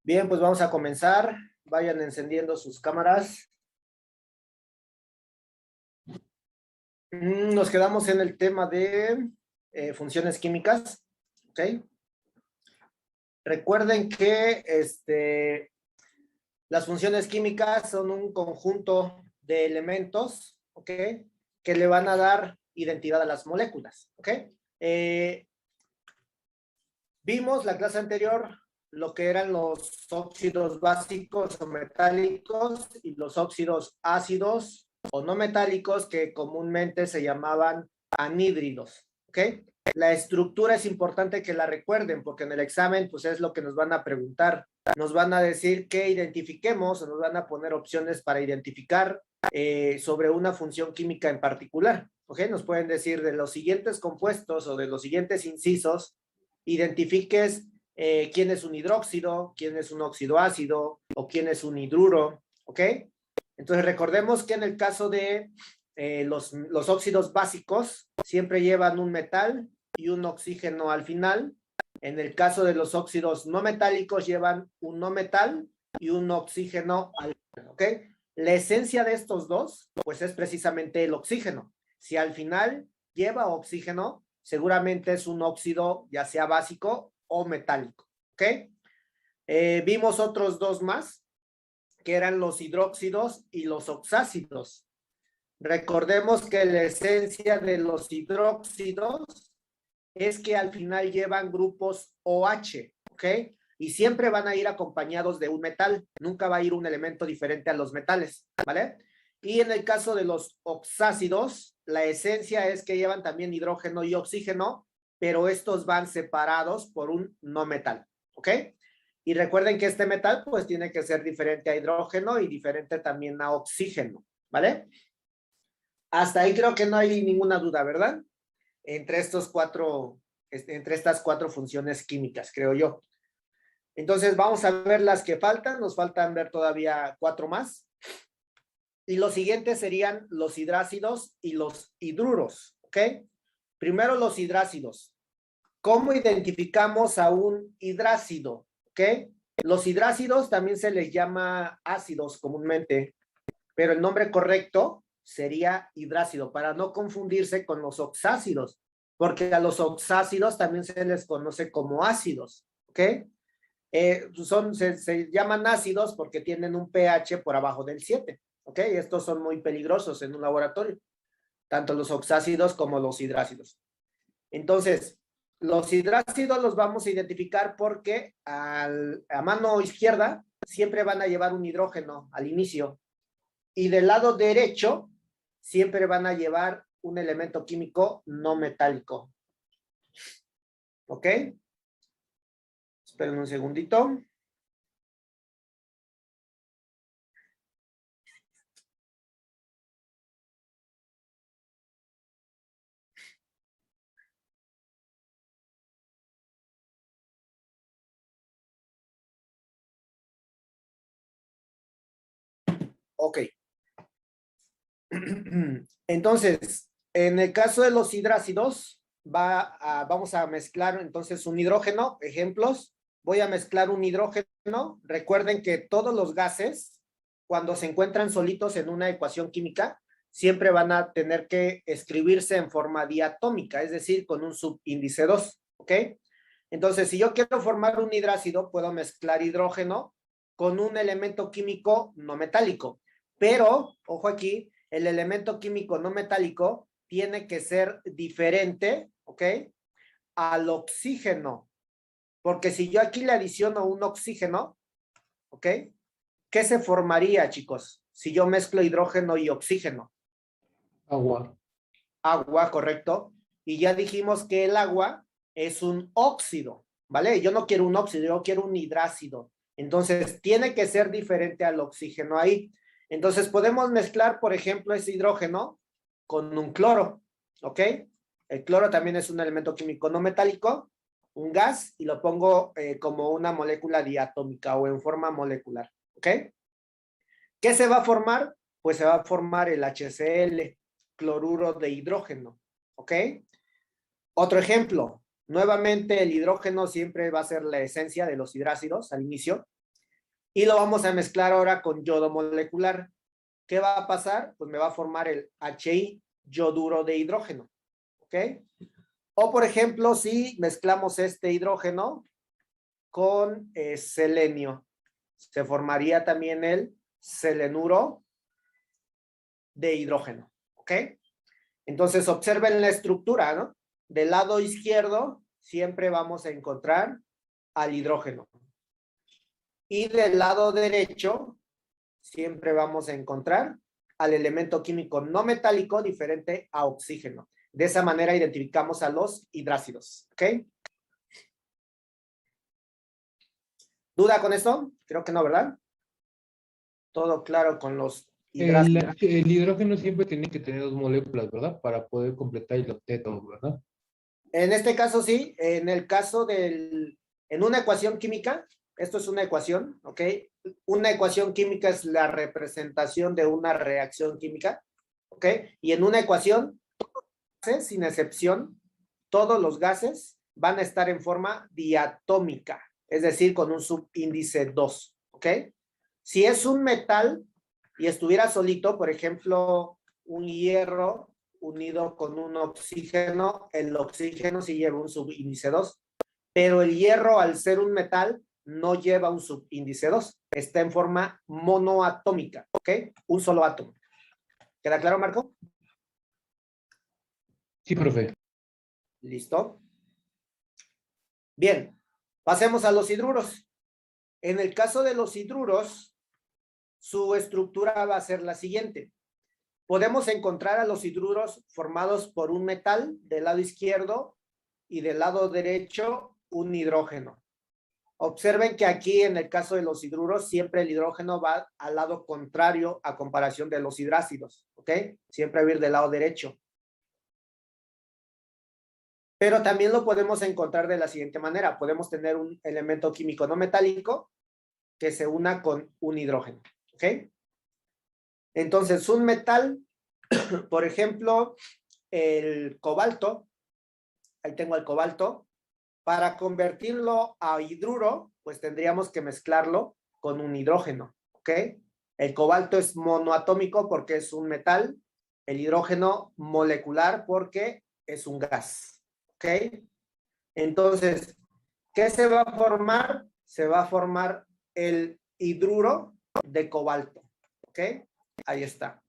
Bien, pues vamos a comenzar. Vayan encendiendo sus cámaras. Nos quedamos en el tema de funciones químicas. ¿Ok? Recuerden que las funciones químicas son un conjunto de elementos, ¿ok? Que le van a dar identidad a las moléculas, ¿ok? Vimos la clase anterior lo que eran los óxidos básicos o metálicos y los óxidos ácidos o no metálicos que comúnmente se llamaban anhídridos, ¿ok? La estructura es importante que la recuerden porque en el examen pues es lo que nos van a preguntar. Nos van a decir que identifiquemos o nos van a poner opciones para identificar sobre una función química en particular, ¿ok? Nos pueden decir de los siguientes compuestos o de los siguientes incisos, identifiques quién es un hidróxido, quién es un óxido ácido o quién es un hidruro, ¿ok? Entonces recordemos que en el caso de los óxidos básicos siempre llevan un metal y un oxígeno al final. En el caso de los óxidos no metálicos llevan un no metal y un oxígeno al final, ¿ok? La esencia de estos dos, pues es precisamente el oxígeno. Si al final lleva oxígeno, seguramente es un óxido ya sea básico o metálico, ¿ok? Vimos otros dos más, que eran los hidróxidos y los oxácidos. Recordemos que la esencia de los hidróxidos es que al final llevan grupos OH, ¿ok? Y siempre van a ir acompañados de un metal, nunca va a ir un elemento diferente a los metales, ¿vale? Y en el caso de los oxácidos, la esencia es que llevan también hidrógeno y oxígeno, pero estos van separados por un no metal, ¿ok? Y recuerden que este metal pues tiene que ser diferente a hidrógeno y diferente también a oxígeno, ¿vale? Hasta ahí creo que no hay ninguna duda, ¿verdad? Entre estas cuatro funciones químicas, creo yo. Entonces vamos a ver las que faltan, nos faltan ver todavía 4 más. Y los siguientes serían los hidrácidos y los hidruros, ¿ok? Primero los hidrácidos. ¿Cómo identificamos a un hidrácido? ¿Ok? Los hidrácidos también se les llama ácidos comúnmente, pero el nombre correcto sería hidrácido, para no confundirse con los oxácidos, porque a los oxácidos también se les conoce como ácidos, ¿ok? Se llaman ácidos porque tienen un pH por abajo del 7, ¿ok? Estos son muy peligrosos en un laboratorio, tanto los oxácidos como los hidrácidos. Entonces, los hidrácidos los vamos a identificar porque a mano izquierda siempre van a llevar un hidrógeno al inicio y del lado derecho siempre van a llevar un elemento químico no metálico. ¿Ok? Esperen un segundito. Ok. Entonces, en el caso de los hidrácidos, vamos a mezclar entonces un hidrógeno, ejemplos. Voy a mezclar un hidrógeno. Recuerden que todos los gases, cuando se encuentran solitos en una ecuación química, siempre van a tener que escribirse en forma diatómica, es decir, con un subíndice 2, ¿ok? Entonces, si yo quiero formar un hidrácido, puedo mezclar hidrógeno con un elemento químico no metálico. Pero, ojo aquí, el elemento químico no metálico tiene que ser diferente, ¿ok? Al oxígeno. Porque si yo aquí le adiciono un oxígeno, ¿ok? ¿Qué se formaría, chicos? Si yo mezclo hidrógeno y oxígeno. Agua. Agua, correcto. Y ya dijimos que el agua es un óxido, ¿vale? Yo no quiero un óxido, yo quiero un hidrácido. Entonces, tiene que ser diferente al oxígeno ahí. Entonces, podemos mezclar, por ejemplo, ese hidrógeno con un cloro, ¿ok? El cloro también es un elemento químico no metálico, un gas, y lo pongo como una molécula diatómica o en forma molecular, ¿ok? ¿Qué se va a formar? Pues se va a formar el HCl, cloruro de hidrógeno, ¿ok? Otro ejemplo, nuevamente el hidrógeno siempre va a ser la esencia de los hidrácidos al inicio. Y lo vamos a mezclar ahora con yodo molecular. ¿Qué va a pasar? Pues me va a formar el HI, yoduro de hidrógeno. ¿Ok? O por ejemplo, si mezclamos este hidrógeno con selenio, se formaría también el selenuro de hidrógeno. ¿Ok? Entonces observen la estructura, ¿no? Del lado izquierdo siempre vamos a encontrar al hidrógeno. Y del lado derecho siempre vamos a encontrar al elemento químico no metálico diferente a oxígeno. De esa manera identificamos a los hidrácidos. ¿Ok? ¿Duda con esto? Creo que no, ¿verdad? Todo claro con los hidrácidos. El hidrógeno siempre tiene que tener dos moléculas, ¿verdad? Para poder completar el octeto, ¿verdad? En este caso sí, en el caso en una ecuación química, esto es una ecuación, ¿ok? Una ecuación química es la representación de una reacción química, ¿ok? Y en una ecuación, sin excepción, todos los gases van a estar en forma diatómica, es decir, con un subíndice 2, ¿ok? Si es un metal y estuviera solito, por ejemplo, un hierro unido con un oxígeno, el oxígeno sí lleva un subíndice 2, pero el hierro, al ser un metal, no lleva un subíndice 2, está en forma monoatómica, ¿ok? Un solo átomo. ¿Queda claro, Marco? Sí, profe. ¿Listo? Bien, pasemos a los hidruros. En el caso de los hidruros, su estructura va a ser la siguiente. Podemos encontrar a los hidruros formados por un metal del lado izquierdo y del lado derecho un hidrógeno. Observen que aquí en el caso de los hidruros siempre el hidrógeno va al lado contrario a comparación de los hidrácidos, ¿ok? Siempre va a ir del lado derecho. Pero también lo podemos encontrar de la siguiente manera. Podemos tener un elemento químico no metálico que se una con un hidrógeno, ¿ok? Entonces, un metal, por ejemplo, el cobalto, ahí tengo el cobalto, para convertirlo a hidruro, pues tendríamos que mezclarlo con un hidrógeno, ¿ok? El cobalto es monoatómico porque es un metal, el hidrógeno molecular porque es un gas, ¿ok? Entonces, ¿qué se va a formar? Se va a formar el hidruro de cobalto, ¿ok? Ahí está.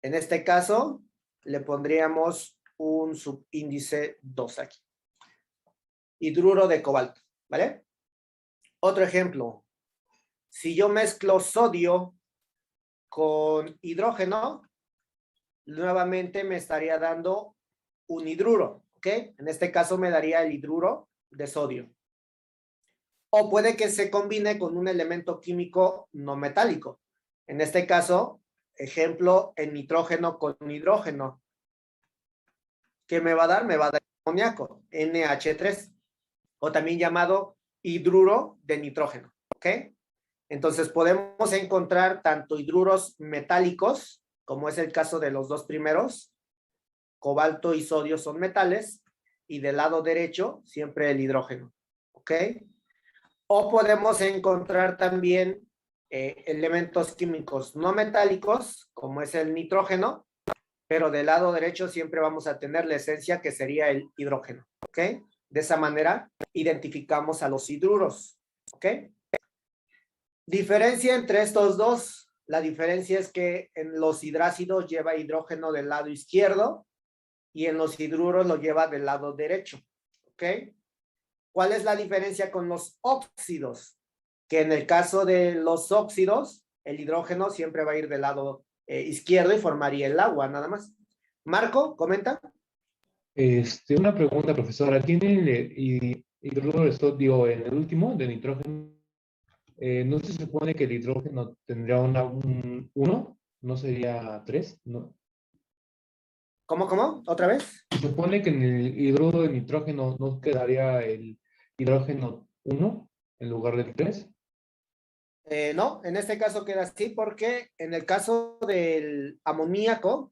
En este caso, le pondríamos un subíndice 2 aquí. Hidruro de cobalto, ¿vale? Otro ejemplo. Si yo mezclo sodio con hidrógeno, nuevamente me estaría dando un hidruro, ¿ok? En este caso me daría el hidruro de sodio. O puede que se combine con un elemento químico no metálico. En este caso, ejemplo, el nitrógeno con hidrógeno. ¿Qué me va a dar? Me va a dar amoníaco, NH3, o también llamado hidruro de nitrógeno, ¿ok? Entonces podemos encontrar tanto hidruros metálicos, como es el caso de los dos primeros, cobalto y sodio son metales, y del lado derecho siempre el hidrógeno, ¿ok? O podemos encontrar también elementos químicos no metálicos, como es el nitrógeno, pero del lado derecho siempre vamos a tener la esencia que sería el hidrógeno, ¿ok? De esa manera identificamos a los hidruros, ¿ok? Diferencia entre estos dos, la diferencia es que en los hidrácidos lleva hidrógeno del lado izquierdo y en los hidruros lo lleva del lado derecho, ¿ok? ¿Cuál es la diferencia con los óxidos? Que en el caso de los óxidos, el hidrógeno siempre va a ir del lado izquierdo y formaría el agua, nada más. Marco, comenta. Una pregunta, profesora. ¿Tiene el hidruro de sodio en el último, de nitrógeno? ¿No se supone que el hidrógeno tendría un 1? ¿No sería 3? ¿No? ¿Cómo? ¿Otra vez? Se supone que en el hidruro de nitrógeno no quedaría el hidrógeno 1 en lugar del 3. No, en este caso queda así porque en el caso del amoníaco,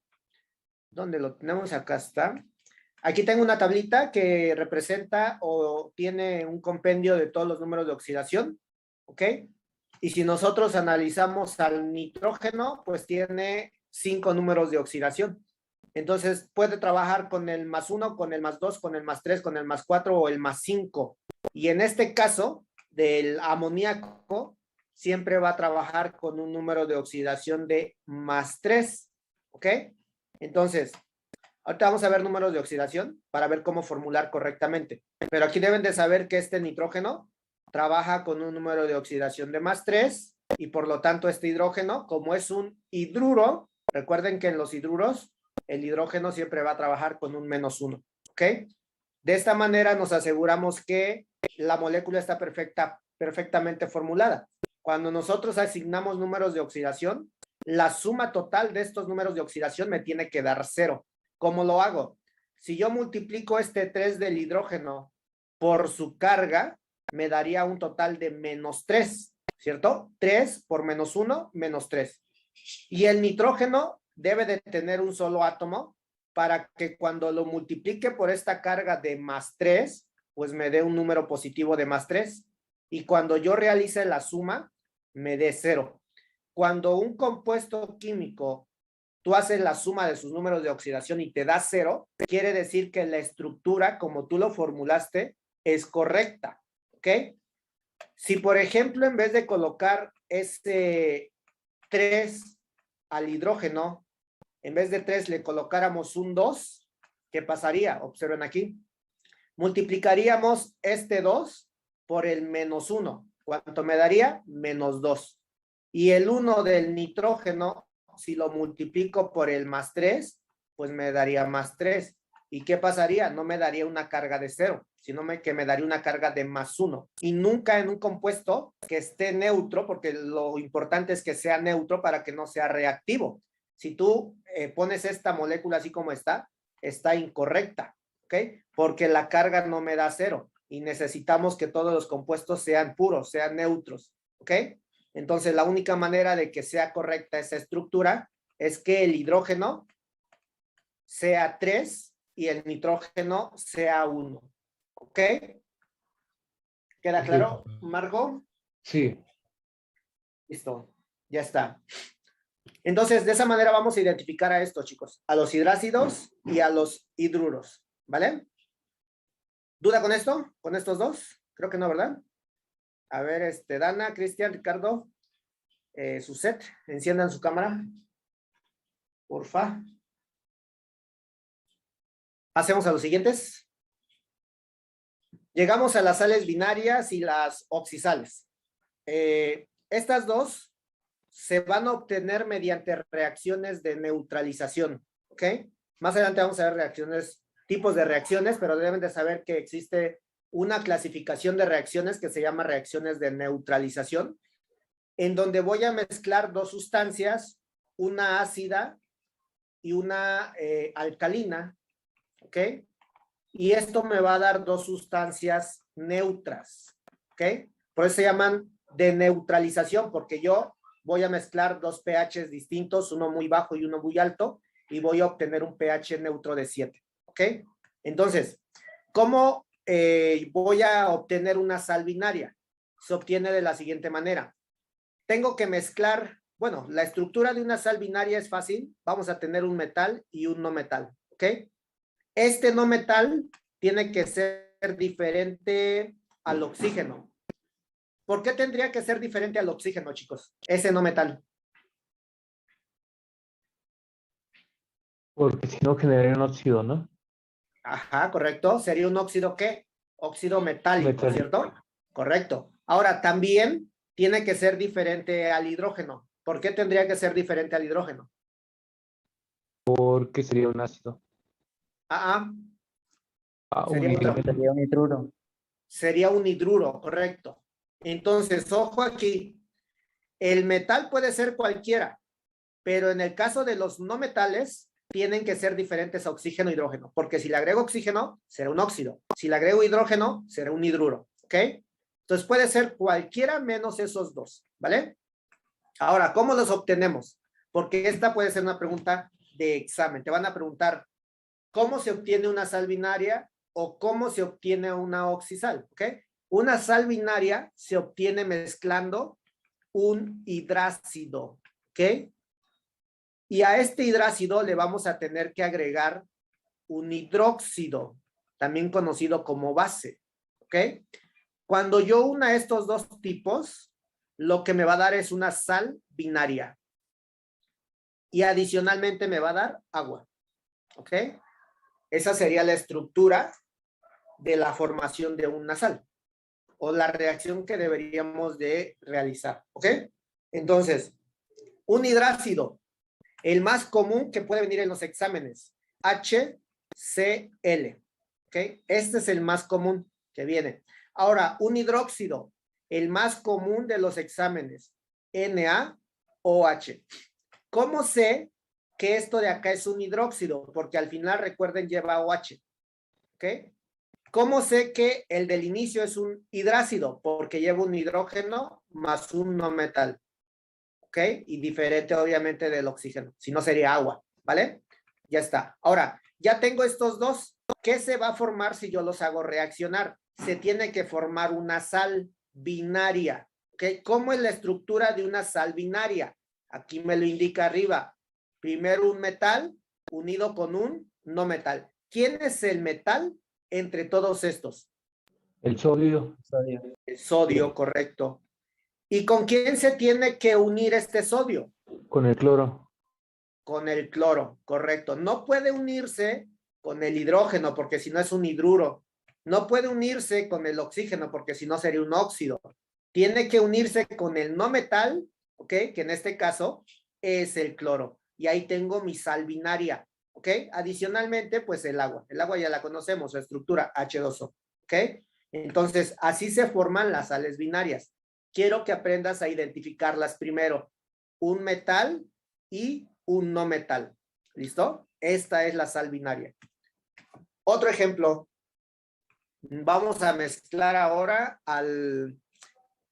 donde lo tenemos acá está, Aquí tengo una tablita que representa o tiene un compendio de todos los números de oxidación, ¿ok? Y si nosotros analizamos al nitrógeno, pues tiene 5 números de oxidación. Entonces puede trabajar con el +1, con el +2, con el +3, con el +4 o el +5. Y en este caso del amoníaco, siempre va a trabajar con un número de oxidación de +3, ¿ok? Entonces, ahorita vamos a ver números de oxidación para ver cómo formular correctamente. Pero aquí deben de saber que este nitrógeno trabaja con un número de oxidación de +3 y por lo tanto este hidrógeno, como es un hidruro, recuerden que en los hidruros el hidrógeno siempre va a trabajar con un -1, ¿ok? De esta manera nos aseguramos que la molécula está perfectamente formulada. Cuando nosotros asignamos números de oxidación, la suma total de estos números de oxidación me tiene que dar 0. ¿Cómo lo hago? Si yo multiplico este 3 del hidrógeno por su carga, me daría un total de -3, ¿cierto? 3 por -1, -3. Y el nitrógeno debe de tener un solo átomo para que cuando lo multiplique por esta carga de +3, pues me dé un número positivo de +3. Y cuando yo realice la suma, me dé 0. Cuando un compuesto químico tú haces la suma de sus números de oxidación y te da 0, quiere decir que la estructura, como tú lo formulaste, es correcta, ¿ok? Si, por ejemplo, en vez de colocar este 3 al hidrógeno, en vez de 3 le colocáramos un 2, ¿qué pasaría? Observen aquí. Multiplicaríamos este 2 por el -1. ¿Cuánto me daría? -2. Y el 1 del nitrógeno, si lo multiplico por el +3, pues me daría +3. ¿Y qué pasaría? No me daría una carga de 0, sino que me daría una carga de +1. Y nunca en un compuesto que esté neutro, porque lo importante es que sea neutro para que no sea reactivo. Si tú pones esta molécula así como está incorrecta, ¿ok? Porque la carga no me da 0 y necesitamos que todos los compuestos sean puros, sean neutros, ¿ok? Entonces, la única manera de que sea correcta esa estructura es que el hidrógeno sea 3 y el nitrógeno sea 1. ¿Ok? ¿Queda claro, Marco? Sí. Listo, ya está. Entonces, de esa manera vamos a identificar a estos, chicos, a los hidrácidos y a los hidruros, ¿vale? ¿Duda con esto? ¿Con estos dos? Creo que no, ¿verdad? A ver, Dana, Cristian, Ricardo, Suset, enciendan su cámara, porfa. Pasemos a los siguientes. Llegamos a las sales binarias y las oxisales. Estas dos se van a obtener mediante reacciones de neutralización, ¿ok? Más adelante vamos a ver reacciones, tipos de reacciones, pero deben de saber que existe una clasificación de reacciones que se llama reacciones de neutralización, en donde voy a mezclar dos sustancias, una ácida y una alcalina, ¿ok? Y esto me va a dar dos sustancias neutras, ¿ok? Por eso se llaman de neutralización, porque yo voy a mezclar dos pHs distintos, uno muy bajo y uno muy alto, y voy a obtener un pH neutro de 7, ¿ok? Entonces, ¿cómo voy a obtener una sal binaria? Se obtiene de la siguiente manera. Tengo que mezclar, bueno, la estructura de una sal binaria es fácil, vamos a tener un metal y un no metal, ¿ok? Este no metal tiene que ser diferente al oxígeno. ¿Por qué tendría que ser diferente al oxígeno, chicos? Ese no metal. Porque si no generaría un óxido, ¿no? Ajá, correcto. ¿Sería un óxido qué? Óxido metálico, Metálico. ¿cierto? Correcto. Ahora, también tiene que ser diferente al hidrógeno. ¿Por qué tendría que ser diferente al hidrógeno? Porque sería un ácido. Sería otro. Sería un hidruro. Sería un hidruro, correcto. Entonces, ojo aquí. El metal puede ser cualquiera, pero en el caso de los no metales, tienen que ser diferentes a oxígeno e hidrógeno, porque si le agrego oxígeno, será un óxido. Si le agrego hidrógeno, será un hidruro, ¿ok? Entonces puede ser cualquiera menos esos dos, ¿vale? Ahora, ¿cómo los obtenemos? Porque esta puede ser una pregunta de examen. Te van a preguntar, cómo se obtiene una sal binaria o cómo se obtiene una oxisal, ¿ok? Una sal binaria se obtiene mezclando un hidrácido, ¿ok? Y a este hidrácido le vamos a tener que agregar un hidróxido, también conocido como base, ¿ok? Cuando yo una estos dos tipos, lo que me va a dar es una sal binaria. Y adicionalmente me va a dar agua, ¿ok? Esa sería la estructura de la formación de una sal o la reacción que deberíamos de realizar, ¿ok? Entonces, un hidrácido, el más común que puede venir en los exámenes, HCl, ¿ok? Este es el más común que viene. Ahora, un hidróxido, el más común de los exámenes, NaOH. ¿Cómo sé que esto de acá es un hidróxido? Porque al final, recuerden, lleva OH, ¿ok? ¿Cómo sé que el del inicio es un hidrácido? Porque lleva un hidrógeno más un no metal, ¿ok? Y diferente obviamente del oxígeno, si no sería agua, ¿vale? Ya está. Ahora, ya tengo estos dos. ¿Qué se va a formar si yo los hago reaccionar? Se tiene que formar una sal binaria, ¿ok? ¿Cómo es la estructura de una sal binaria? Aquí me lo indica arriba. Primero un metal unido con un no metal. ¿Quién es el metal entre todos estos? El sodio. El sodio, correcto. ¿Y con quién se tiene que unir este sodio? Con el cloro. Con el cloro, correcto. No puede unirse con el hidrógeno porque si no es un hidruro. No puede unirse con el oxígeno porque si no sería un óxido. Tiene que unirse con el no metal, ¿ok? Que en este caso es el cloro. Y ahí tengo mi sal binaria, ¿ok? Adicionalmente, pues el agua. El agua ya la conocemos, su estructura H2O, ¿ok? Entonces, así se forman las sales binarias. Quiero que aprendas a identificarlas primero. Un metal y un no metal. ¿Listo? Esta es la sal binaria. Otro ejemplo. Vamos a mezclar ahora al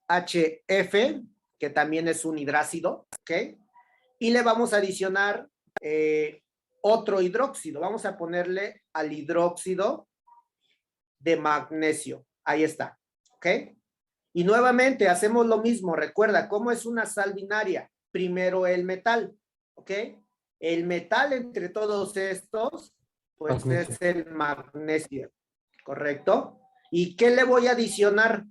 HF, que también es un hidrácido, ¿ok? Y le vamos a adicionar otro hidróxido. Vamos a ponerle al hidróxido de magnesio. Ahí está, ¿ok? Y nuevamente hacemos lo mismo. Recuerda, ¿cómo es una sal binaria? Primero el metal, ¿ok? El metal entre todos estos, pues Magnesio. es el magnesio, ¿correcto? ¿Y qué le voy a adicionar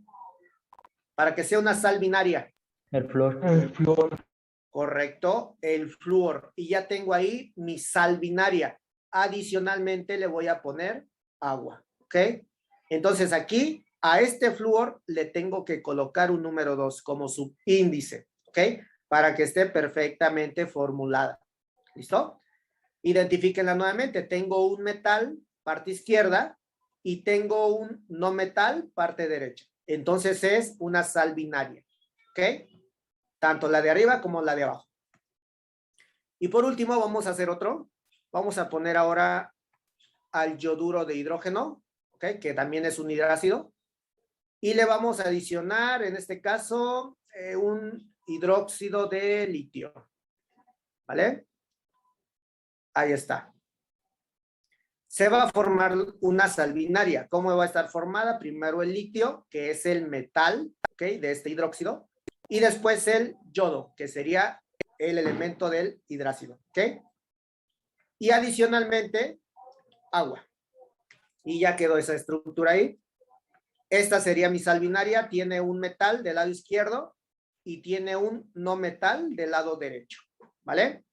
para que sea una sal binaria? El flúor. El flúor. Correcto, el flúor. Y ya tengo ahí mi sal binaria. Adicionalmente le voy a poner agua, ¿ok? Entonces aquí a este flúor le tengo que colocar un número 2 como subíndice, ¿ok? Para que esté perfectamente formulada. ¿Listo? Identifíquenla nuevamente. Tengo un metal, parte izquierda, y tengo un no metal, parte derecha. Entonces es una sal binaria, ¿ok? Tanto la de arriba como la de abajo. Y por último vamos a hacer otro. Vamos a poner ahora al yoduro de hidrógeno, ¿ok? Que también es un hidrácido. Y le vamos a adicionar, en este caso, un hidróxido de litio. ¿Vale? Ahí está. Se va a formar una sal binaria. ¿Cómo va a estar formada? Primero el litio, que es el metal, ¿ok? De este hidróxido. Y después el yodo, que sería el elemento del hidrácido, ¿ok? Y adicionalmente, agua. Y ya quedó esa estructura ahí. Esta sería mi sal binaria. Tiene un metal del lado izquierdo y tiene un no metal del lado derecho, ¿vale?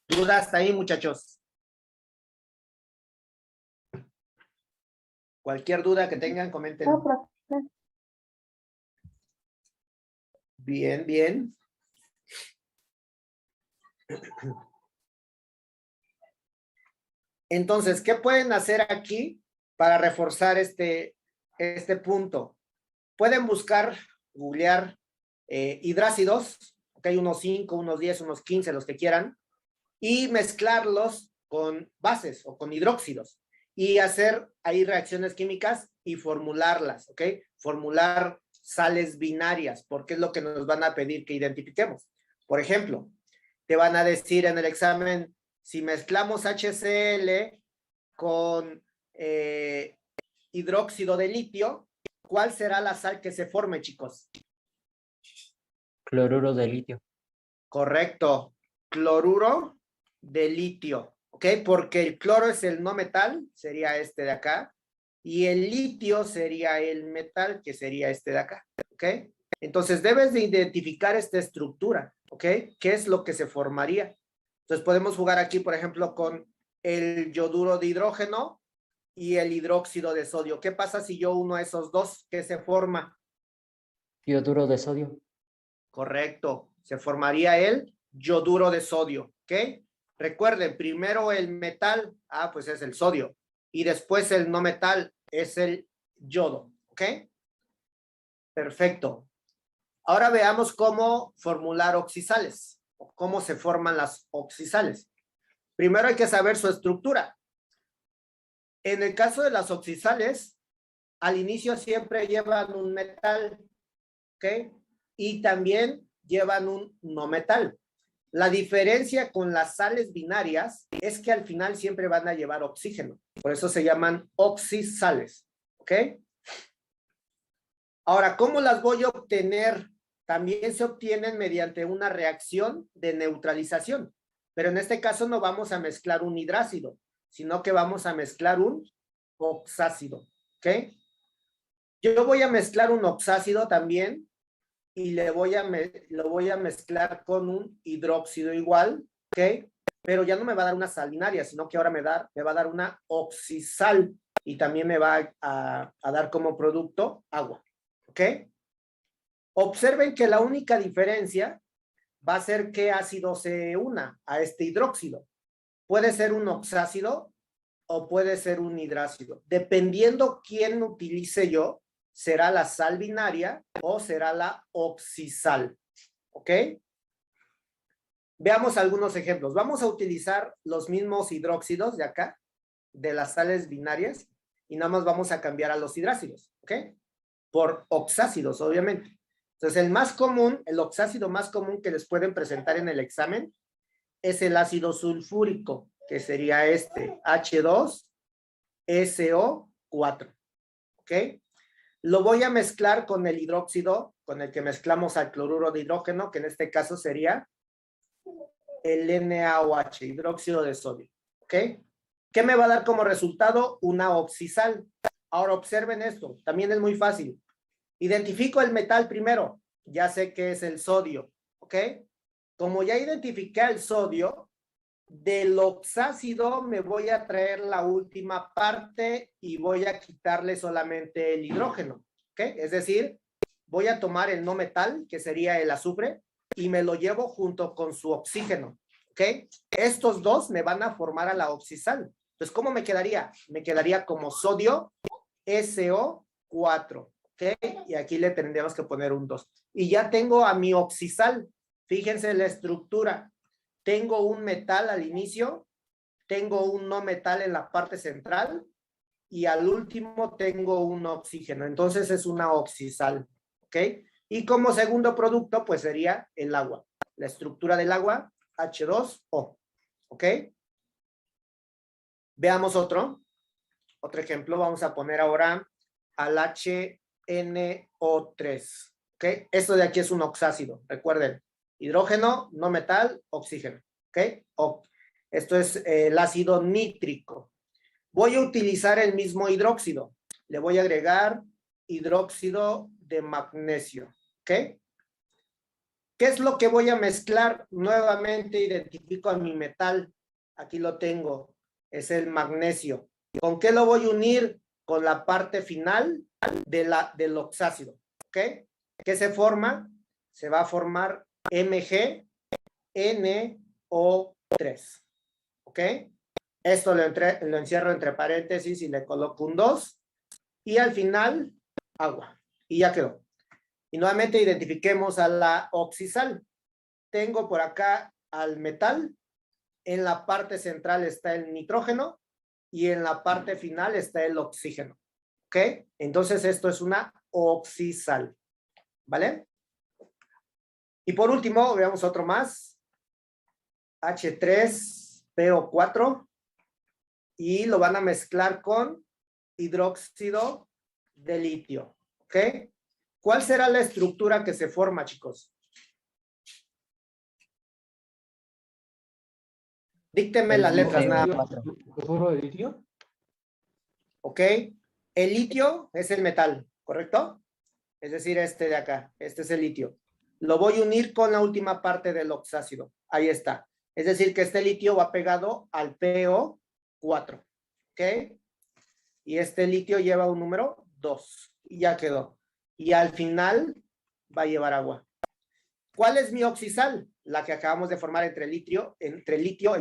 ¿Duda hasta ahí, muchachos? Cualquier duda que tengan, comenten. Bien, bien. Entonces, ¿qué pueden hacer aquí para reforzar este punto? Pueden buscar, googlear hidrácidos, ok, unos 5, unos 10, unos 15, los que quieran, y mezclarlos con bases o con hidróxidos y hacer ahí reacciones químicas y formularlas, ¿ok? Formular sales binarias, porque es lo que nos van a pedir que identifiquemos. Por ejemplo, te van a decir en el examen, si mezclamos HCl con hidróxido de litio, ¿cuál será la sal que se forme, chicos? Cloruro de litio. Correcto, cloruro de litio, ¿ok? Porque el cloro es el no metal, sería este de acá, y el litio sería el metal, que sería este de acá, ¿ok? Entonces debes de identificar esta estructura, ¿ok? ¿Qué es lo que se formaría? Entonces podemos jugar aquí, por ejemplo, con el yoduro de hidrógeno y el hidróxido de sodio. ¿Qué pasa si yo uno a esos dos? ¿Qué se forma? Yoduro de sodio. Correcto, se formaría el yoduro de sodio, ¿ok? Recuerden, primero el metal, pues es el sodio, y después el no metal es el yodo, ¿ok? Perfecto. Ahora veamos cómo formular oxisales, o cómo se forman las oxisales. Primero hay que saber su estructura. En el caso de las oxisales, al inicio siempre llevan un metal, ¿ok? Y también llevan un no metal. La diferencia con las sales binarias es que al final siempre van a llevar oxígeno. Por eso se llaman oxisales, ¿ok? Ahora, ¿cómo las voy a obtener? También se obtienen mediante una reacción de neutralización. Pero en este caso no vamos a mezclar un hidrácido, sino que vamos a mezclar un oxácido, ¿ok? Yo voy a mezclar un oxácido también y lo voy a mezclar con un hidróxido igual, ¿ok? Pero ya no me va a dar una sal binaria, sino que ahora me va a dar una oxisal y también me va a dar como producto agua, ¿ok? Observen que la única diferencia va a ser qué ácido se una a este hidróxido. Puede ser un oxácido o puede ser un hidrácido. Dependiendo quién utilice yo, será la sal binaria o será la oxisal, ¿ok? Veamos algunos ejemplos. Vamos a utilizar los mismos hidróxidos de acá, de las sales binarias, y nada más vamos a cambiar a los hidrácidos, ¿ok? Por oxácidos, obviamente. Entonces, el más común, el oxácido más común que les pueden presentar en el examen es el ácido sulfúrico, que sería este, H2SO4, ¿ok? Lo voy a mezclar con el hidróxido, con el que mezclamos al cloruro de hidrógeno, que en este caso sería el NaOH, hidróxido de sodio, ¿ok? ¿Qué me va a dar como resultado? Una oxisal. Ahora observen esto, también es muy fácil. Identifico el metal primero, ya sé que es el sodio, ¿ok? Como ya identifiqué el sodio, del oxácido me voy a traer la última parte y voy a quitarle solamente el hidrógeno, ¿ok? Es decir, voy a tomar el no metal, que sería el azufre, y me lo llevo junto con su oxígeno, ¿ok? Estos dos me van a formar a la oxisal. Entonces, ¿cómo me quedaría? Me quedaría como sodio SO4, ¿ok? Y aquí le tendríamos que poner un 2. Y ya tengo a mi oxisal. Fíjense la estructura. Tengo un metal al inicio, tengo un no metal en la parte central y al último tengo un oxígeno. Entonces es una oxisal, ¿ok? Y como segundo producto, pues sería el agua. La estructura del agua, H2O, ¿ok? Veamos otro ejemplo. Vamos a poner ahora al HNO3, ¿ok? Esto de aquí es un oxácido, recuerden. Hidrógeno, no metal, oxígeno, ¿ok? Esto es el ácido nítrico. Voy a utilizar el mismo hidróxido. Le voy a agregar hidróxido de magnesio, ¿ok? ¿Qué es lo que voy a mezclar? Nuevamente identifico a mi metal. Aquí lo tengo. Es el magnesio. ¿Con qué lo voy a unir? Con la parte final del oxácido, ¿ok? ¿Qué se forma? Se va a formar MgNO3, ¿ok? Esto lo encierro entre paréntesis y le coloco un 2 y al final agua y ya quedó. Y nuevamente identifiquemos a la oxisal. Tengo por acá al metal, en la parte central está el nitrógeno y en la parte final está el oxígeno, ¿ok? Entonces esto es una oxisal, ¿vale? Y por último, veamos otro más. H3PO4 y lo van a mezclar con hidróxido de litio. ¿Ok? ¿Cuál será la estructura que se forma, chicos? Díctenme las letras nada más. ¿Fosforo de litio? ¿Ok? El litio es el metal, ¿correcto? Es decir, este de acá. Este es el litio. Lo voy a unir con la última parte del oxácido. Ahí está. Es decir, que este litio va pegado al PO4. ¿Ok? Y este litio lleva un número 2. Y ya quedó. Y al final va a llevar agua. ¿Cuál es mi oxisal? La que acabamos de formar entre el litio, el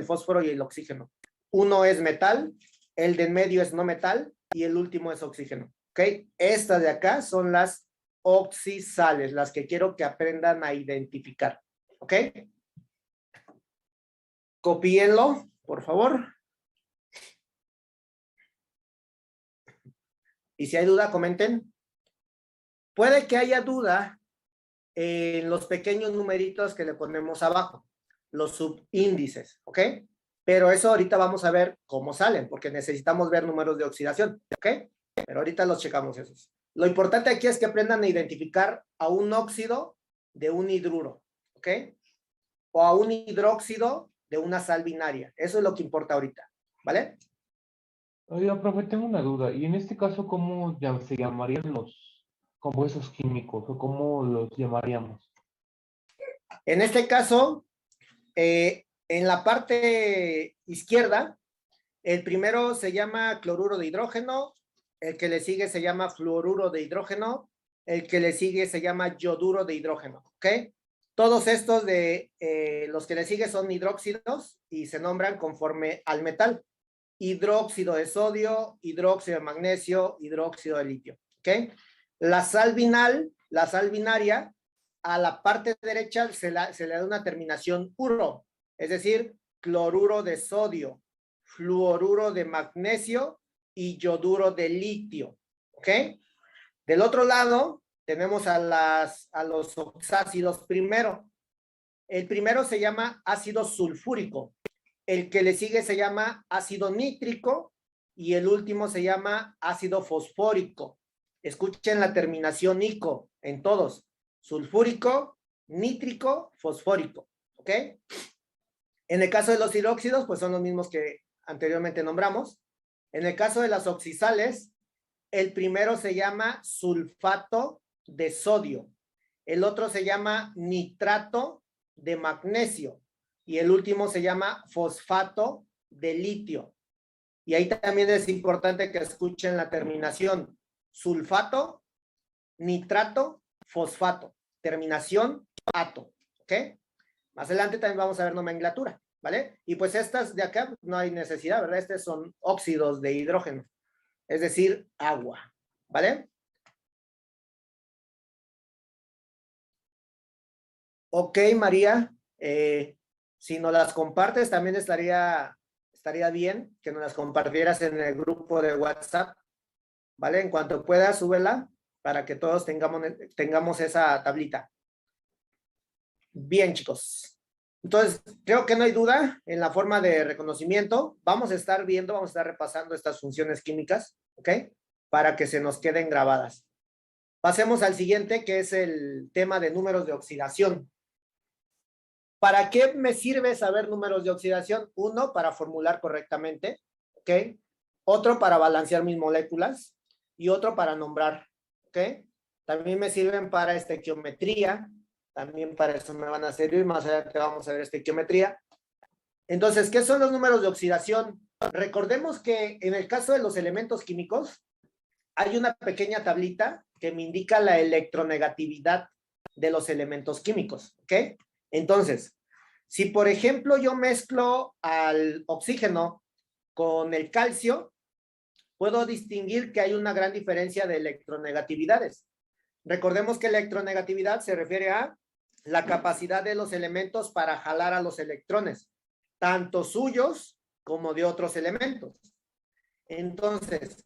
fósforo y el oxígeno. Uno es metal, el de en medio es no metal y el último es oxígeno. ¿Ok? Estas de acá son las oxisales, las que quiero que aprendan a identificar. ¿Ok? Copíenlo, por favor. Y si hay duda, comenten. Puede que haya duda en los pequeños numeritos que le ponemos abajo, los subíndices, ¿ok? Pero eso ahorita vamos a ver cómo salen, porque necesitamos ver números de oxidación, ¿ok? Pero ahorita los checamos esos. Lo importante aquí es que aprendan a identificar a un óxido de un hidruro, ¿ok? O a un hidróxido de una sal binaria. Eso es lo que importa ahorita, ¿vale? Oiga, profe, tengo una duda. ¿Y en este caso cómo se llamarían los compuestos químicos o cómo los llamaríamos? En este caso, en la parte izquierda, el primero se llama cloruro de hidrógeno, el que le sigue se llama fluoruro de hidrógeno, el que le sigue se llama yoduro de hidrógeno, ¿ok? Todos estos de los que le sigue son hidróxidos y se nombran conforme al metal. Hidróxido de sodio, hidróxido de magnesio, hidróxido de litio, ¿ok? La sal binaria, a la parte derecha se le da una terminación uro, es decir, cloruro de sodio, fluoruro de magnesio y yoduro de litio, ¿ok? Del otro lado tenemos a los oxácidos primero. El primero se llama ácido sulfúrico, el que le sigue se llama ácido nítrico y el último se llama ácido fosfórico. Escuchen la terminación ico en todos. Sulfúrico, nítrico, fosfórico, ¿ok? En el caso de los hidróxidos, pues son los mismos que anteriormente nombramos. En el caso de las oxisales, el primero se llama sulfato de sodio, el otro se llama nitrato de magnesio y el último se llama fosfato de litio. Y ahí también es importante que escuchen la terminación sulfato, nitrato, fosfato, terminación ato, ¿ok? Más adelante también vamos a ver nomenclatura, ¿vale? Y pues estas de acá no hay necesidad, ¿verdad? Estos son óxidos de hidrógeno, es decir, agua, ¿vale? Ok, María, si nos las compartes, también estaría bien que nos las compartieras en el grupo de WhatsApp, ¿vale? En cuanto puedas, súbela para que todos tengamos esa tablita. Bien, chicos. Entonces, creo que no hay duda en la forma de reconocimiento. Vamos a estar repasando estas funciones químicas, ¿ok? Para que se nos queden grabadas. Pasemos al siguiente, que es el tema de números de oxidación. ¿Para qué me sirve saber números de oxidación? Uno, para formular correctamente, ¿ok? Otro, para balancear mis moléculas y otro para nombrar, ¿ok? También me sirven para estequiometría, también para eso me van a servir, más adelante vamos a ver estequiometría. Entonces, ¿qué son los números de oxidación? Recordemos que en el caso de los elementos químicos, hay una pequeña tablita que me indica la electronegatividad de los elementos químicos, ¿ok? Entonces, si por ejemplo yo mezclo al oxígeno con el calcio, puedo distinguir que hay una gran diferencia de electronegatividades. Recordemos que electronegatividad se refiere a la capacidad de los elementos para jalar a los electrones, tanto suyos como de otros elementos. Entonces,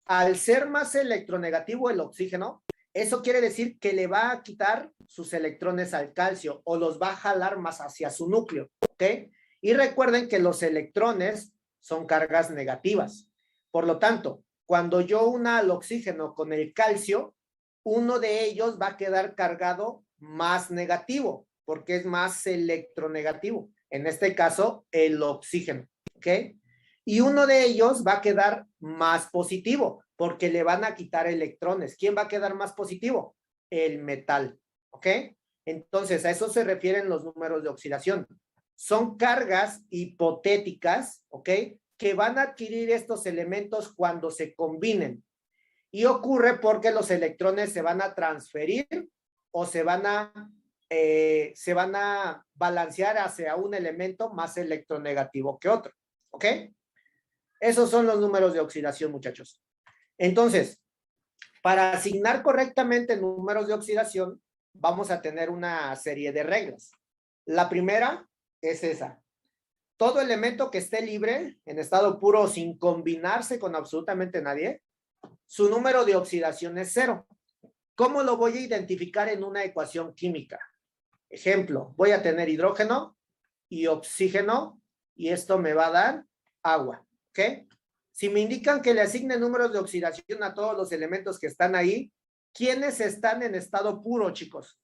al ser más electronegativo el oxígeno, Eso quiere decir que le va a quitar sus electrones al calcio o los va a jalar más hacia su núcleo, ¿ok? Y recuerden que los electrones son cargas negativas. Por lo tanto, cuando yo una al oxígeno con el calcio, uno de ellos va a quedar cargado más negativo, porque es más electronegativo. En este caso, el oxígeno, ¿ok? Y uno de ellos va a quedar más positivo, porque le van a quitar electrones. ¿Quién va a quedar más positivo? El metal, ¿ok? Entonces, a eso se refieren los números de oxidación. Son cargas hipotéticas, ¿ok? Que van a adquirir estos elementos cuando se combinen. Y ocurre porque los electrones se van a transferir o se van a balancear hacia un elemento más electronegativo que otro, ¿ok? Esos son los números de oxidación, muchachos. Entonces, para asignar correctamente números de oxidación, vamos a tener una serie de reglas. La primera es esa. Todo elemento que esté libre, en estado puro, sin combinarse con absolutamente nadie, su número de oxidación es 0. ¿Cómo lo voy a identificar en una ecuación química? Ejemplo, voy a tener hidrógeno y oxígeno y esto me va a dar agua, ¿ok? Si me indican que le asignen números de oxidación a todos los elementos que están ahí, ¿quiénes están en estado puro, chicos?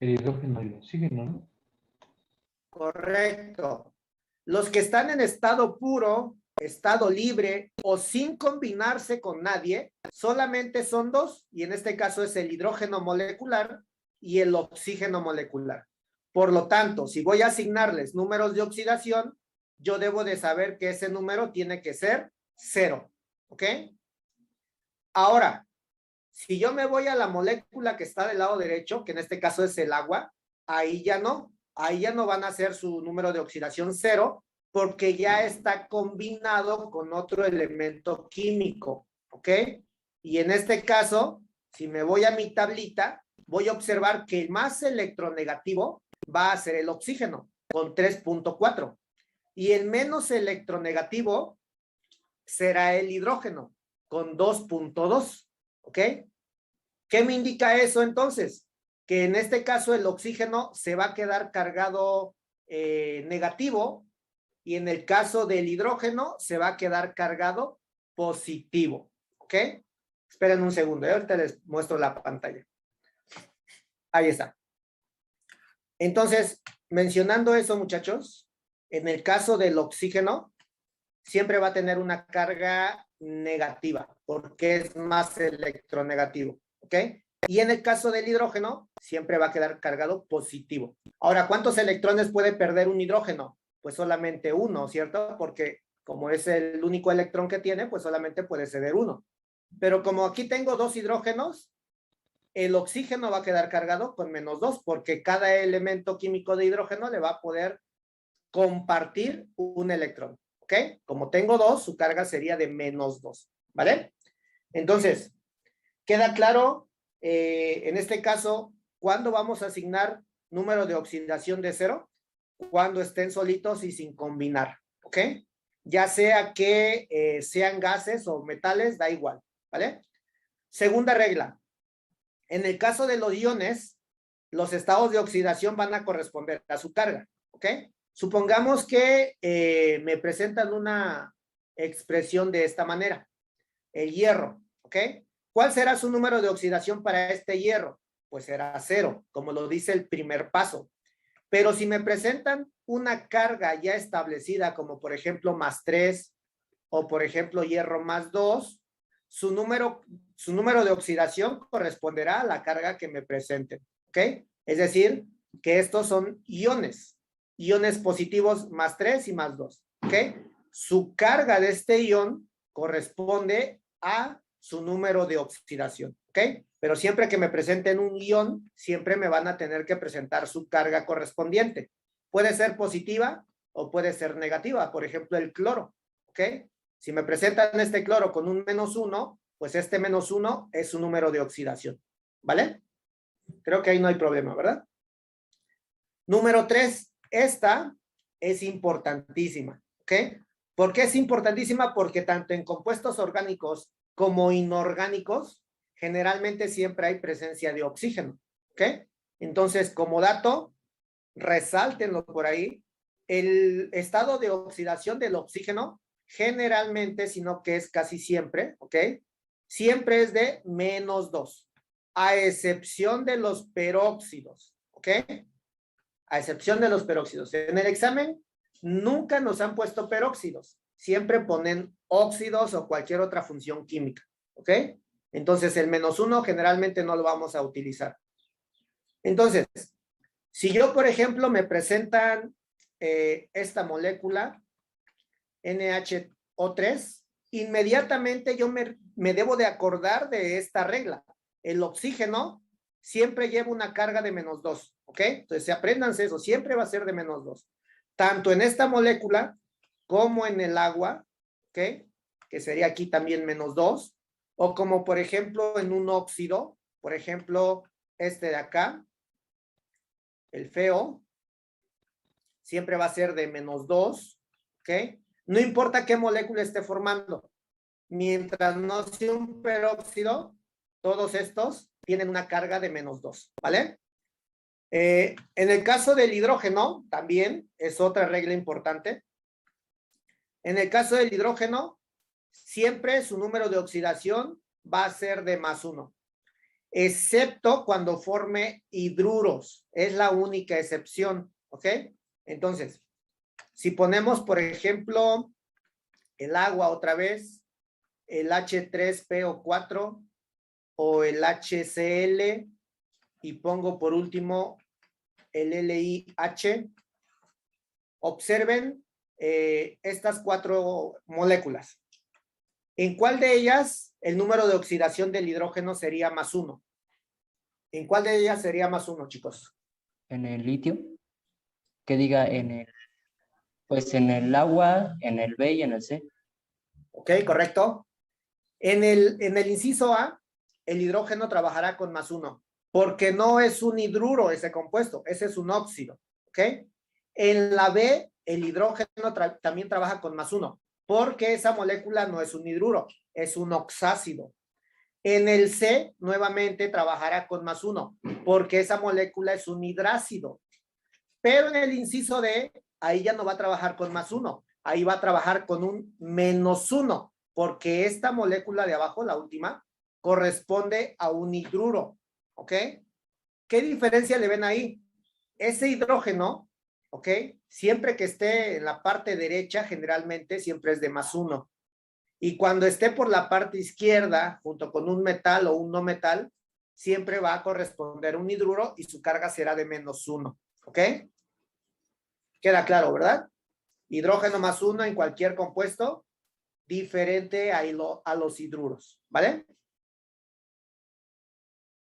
El hidrógeno y el oxígeno, ¿no? Correcto. Los que están en estado puro, estado libre o sin combinarse con nadie, solamente son dos, y en este caso es el hidrógeno molecular y el oxígeno molecular. Por lo tanto, si voy a asignarles números de oxidación, yo debo de saber que ese número tiene que ser 0, ¿ok? Ahora, si yo me voy a la molécula que está del lado derecho, que en este caso es el agua, ahí ya no van a ser su número de oxidación 0, porque ya está combinado con otro elemento químico, ¿ok? Y en este caso, si me voy a mi tablita, voy a observar que el más electronegativo va a ser el oxígeno, con 3.4. Y el menos electronegativo será el hidrógeno, con 2.2, ¿ok? ¿Qué me indica eso entonces? Que en este caso el oxígeno se va a quedar cargado negativo y en el caso del hidrógeno se va a quedar cargado positivo, ¿ok? Esperen un segundo, ahorita les muestro la pantalla. Ahí está. Entonces, mencionando eso, muchachos, en el caso del oxígeno, siempre va a tener una carga negativa, porque es más electronegativo, ¿ok? Y en el caso del hidrógeno, siempre va a quedar cargado positivo. Ahora, ¿cuántos electrones puede perder un hidrógeno? Pues solamente uno, ¿cierto? Porque como es el único electrón que tiene, pues solamente puede ceder uno. Pero como aquí tengo dos hidrógenos, el oxígeno va a quedar cargado con -2, porque cada elemento químico de hidrógeno le va a poder compartir un electrón, ¿ok? Como tengo dos, su carga sería de -2, ¿vale? Entonces, ¿queda claro en este caso cuándo vamos a asignar número de oxidación de 0? Cuando estén solitos y sin combinar, ¿ok? Ya sea que sean gases o metales, da igual, ¿vale? Segunda regla. En el caso de los iones, los estados de oxidación van a corresponder a su carga, ¿ok? Supongamos que me presentan una expresión de esta manera. El hierro, ¿ok? ¿Cuál será su número de oxidación para este hierro? Pues será 0, como lo dice el primer paso. Pero si me presentan una carga ya establecida, como por ejemplo +3 o por ejemplo hierro +2, su número de oxidación corresponderá a la carga que me presenten, ¿ok? Es decir, que estos son iones positivos +3 y +2, ¿ok? Su carga de este ion corresponde a su número de oxidación, ¿ok? Pero siempre que me presenten un ion, siempre me van a tener que presentar su carga correspondiente. Puede ser positiva o puede ser negativa, por ejemplo el cloro, ¿ok? Si me presentan este cloro con un -1, pues este -1 es su número de oxidación, ¿vale? Creo que ahí no hay problema, ¿verdad? Número 3, esta es importantísima, ¿ok? ¿Por qué es importantísima? Porque tanto en compuestos orgánicos como inorgánicos, generalmente siempre hay presencia de oxígeno, ¿ok? Entonces, como dato, resáltenlo por ahí, el estado de oxidación del oxígeno, generalmente, sino que es casi siempre, ¿ok? Siempre es de -2, a excepción de los peróxidos, ¿ok? A excepción de los peróxidos. En el examen nunca nos han puesto peróxidos, siempre ponen óxidos o cualquier otra función química, ¿ok? Entonces el -1 generalmente no lo vamos a utilizar. Entonces, si yo, por ejemplo, me presentan esta molécula NHO3, inmediatamente yo me debo de acordar de esta regla. El oxígeno siempre lleva una carga de -2, ¿ok? Entonces, apréndanse eso, siempre va a ser de -2. Tanto en esta molécula como en el agua, ¿ok? Que sería aquí también -2, o como por ejemplo en un óxido, por ejemplo, este de acá, el feo, siempre va a ser de -2, ¿ok? No importa qué molécula esté formando, mientras no sea un peróxido, todos estos tienen una carga de -2, ¿vale? En el caso del hidrógeno, también es otra regla importante. En el caso del hidrógeno, siempre su número de oxidación va a ser de +1, excepto cuando forme hidruros. Es la única excepción, ¿ok? Entonces, si ponemos, por ejemplo, el agua otra vez, el H3PO4 o el HCl, y pongo por último el LiH, observen estas 4 moléculas. ¿En cuál de ellas el número de oxidación del hidrógeno sería +1? ¿En cuál de ellas sería +1, chicos? En el litio, que diga pues en el agua, en el B y en el C. Ok, correcto. En el inciso A, el hidrógeno trabajará con +1, porque no es un hidruro ese compuesto, ese es un óxido, ¿ok? En la B, el hidrógeno también trabaja con +1, porque esa molécula no es un hidruro, es un oxácido. En el C, nuevamente trabajará con +1, porque esa molécula es un hidrácido. Pero en el inciso D, ahí ya no va a trabajar con +1, ahí va a trabajar con un -1, porque esta molécula de abajo, la última, corresponde a un hidruro, ¿ok? ¿Qué diferencia le ven ahí? Ese hidrógeno, ¿ok? Siempre que esté en la parte derecha, generalmente siempre es de +1. Y cuando esté por la parte izquierda, junto con un metal o un no metal, siempre va a corresponder a un hidruro y su carga será de -1, ¿ok? Queda claro, ¿verdad? Hidrógeno +1 en cualquier compuesto, diferente a los hidruros, ¿vale?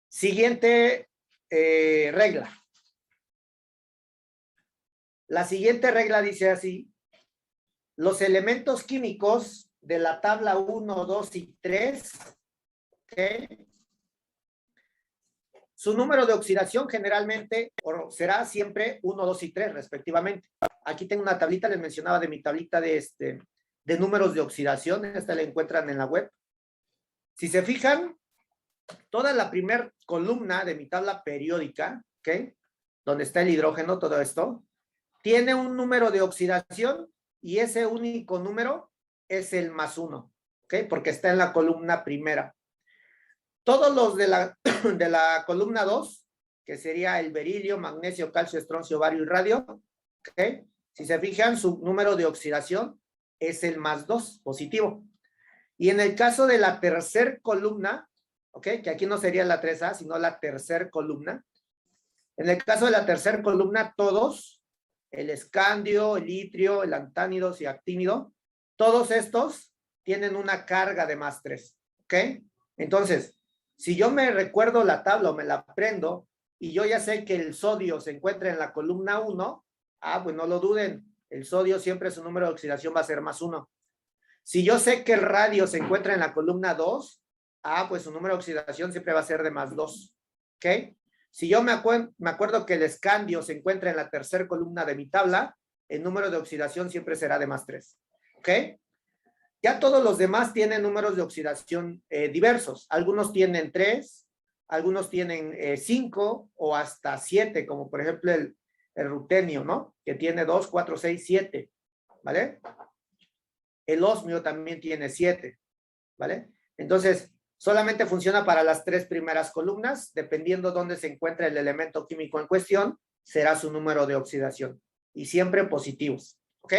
Siguiente regla. La siguiente regla dice así: los elementos químicos de la tabla 1, 2 y 3, ¿okay? Su número de oxidación generalmente será siempre 1, 2 y 3 respectivamente. Aquí tengo una tablita, les mencionaba de mi tablita de números de oxidación. Esta la encuentran en la web. Si se fijan, toda la primera columna de mi tabla periódica, ¿ok? Donde está el hidrógeno, todo esto, tiene un número de oxidación y ese único número es el +1, ¿ok? Porque está en la columna primera. Todos los de la columna 2, que sería el berilio, magnesio, calcio, estroncio, bario y radio, ¿ok? Si se fijan, su número de oxidación es el +2, positivo. Y en el caso de la tercera columna, ¿ok? Que aquí no sería la 3A, sino la tercera columna. En el caso de la tercera columna, todos, el escandio, el itrio, el antánido y actínido, todos estos tienen una carga de +3, ¿ok? Entonces, si yo me recuerdo la tabla o me la aprendo y yo ya sé que el sodio se encuentra en la columna 1, pues no lo duden, el sodio siempre su número de oxidación va a ser +1. Si yo sé que el radio se encuentra en la columna 2, pues su número de oxidación siempre va a ser de +2, ¿ok? Si yo me acuerdo que el escandio se encuentra en la tercera columna de mi tabla, el número de oxidación siempre será de +3. ¿ok? Ya todos los demás tienen números de oxidación diversos. Algunos tienen 3, algunos tienen 5 o hasta 7, como por ejemplo el rutenio, ¿no? Que tiene 2, 4, 6, 7, ¿vale? El osmio también tiene 7, ¿vale? Entonces, solamente funciona para las 3 primeras columnas, dependiendo dónde se encuentra el elemento químico en cuestión, será su número de oxidación, y siempre positivos, ¿ok?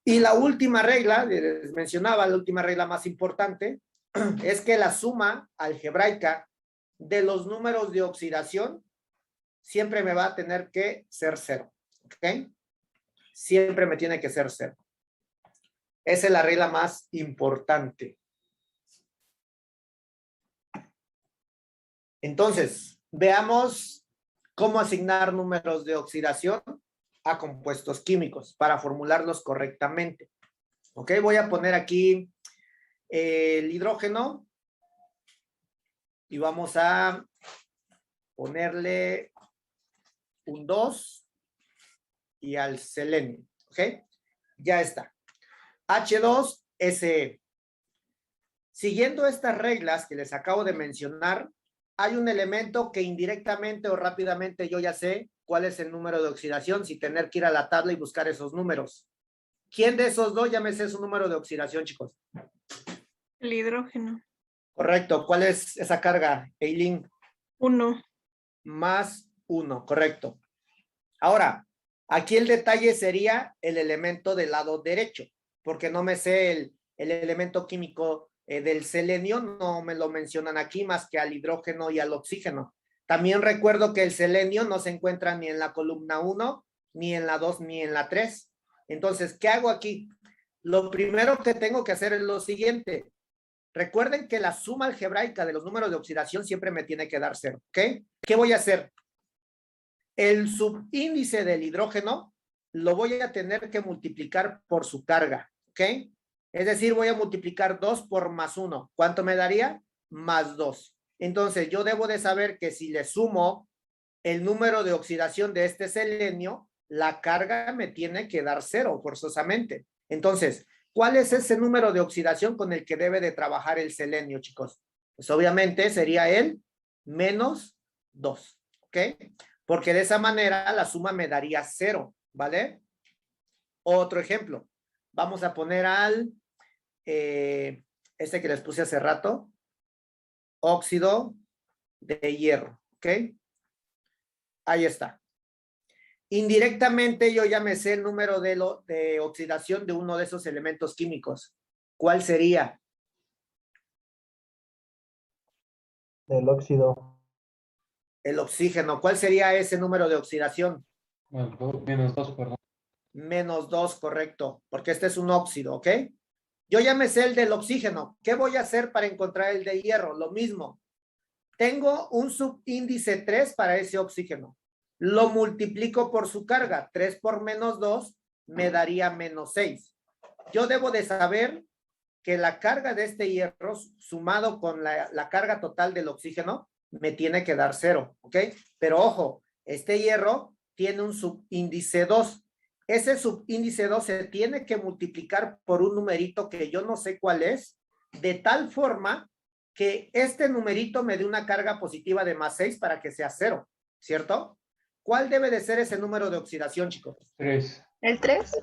Y la última regla, les mencionaba, la última regla más importante, es que la suma algebraica de los números de oxidación siempre me va a tener que ser 0, ¿ok? Siempre me tiene que ser 0. Esa es la regla más importante. Entonces, veamos cómo asignar números de oxidación a compuestos químicos para formularlos correctamente. Ok, voy a poner aquí el hidrógeno y vamos a ponerle un 2 y al selenio. Ok, ya está. H2SE. Siguiendo estas reglas que les acabo de mencionar, hay un elemento que indirectamente o rápidamente yo ya sé cuál es el número de oxidación sin tener que ir a la tabla y buscar esos números. ¿Quién de esos dos ya me sé su número de oxidación, chicos? El hidrógeno. Correcto. ¿Cuál es esa carga, Eileen? 1. Más 1, correcto. Ahora, aquí el detalle sería el elemento del lado derecho, porque no me sé el elemento químico del selenio, no me lo mencionan aquí más que al hidrógeno y al oxígeno. También recuerdo que el selenio no se encuentra ni en la columna 1, ni en la 2, ni en la 3. Entonces, ¿qué hago aquí? Lo primero que tengo que hacer es lo siguiente. Recuerden que la suma algebraica de los números de oxidación siempre me tiene que dar 0, ¿ok? ¿Qué voy a hacer? El subíndice del hidrógeno lo voy a tener que multiplicar por su carga, ¿ok? Es decir, voy a multiplicar 2 por más 1. ¿Cuánto me daría? Más 2. Entonces, yo debo de saber que si le sumo el número de oxidación de este selenio, la carga me tiene que dar 0 forzosamente. Entonces, ¿cuál es ese número de oxidación con el que debe de trabajar el selenio, chicos? Pues obviamente sería el menos 2, ¿ok? Porque de esa manera la suma me daría 0, ¿vale? Otro ejemplo. Vamos a poner al, este que les puse hace rato, óxido de hierro, ¿ok? Ahí está. Indirectamente yo ya me sé el número de oxidación de uno de esos elementos químicos. ¿Cuál sería? Del óxido. El oxígeno. ¿Cuál sería ese número de oxidación? Bueno, menos 2, perdón. Menos 2, correcto, porque este es un óxido, ¿ok? Yo ya me sé el del oxígeno. ¿Qué voy a hacer para encontrar el de hierro? Lo mismo. Tengo un subíndice 3 para ese oxígeno. Lo multiplico por su carga. 3 por menos 2 me daría menos 6. Yo debo de saber que la carga de este hierro sumado con la carga total del oxígeno me tiene que dar 0, ¿ok? Pero ojo, este hierro tiene un subíndice 2. Ese subíndice 2 se tiene que multiplicar por un numerito que yo no sé cuál es, de tal forma que este numerito me dé una carga positiva de más 6 para que sea 0, ¿cierto? ¿Cuál debe de ser ese número de oxidación, chicos? 3. ¿El 3?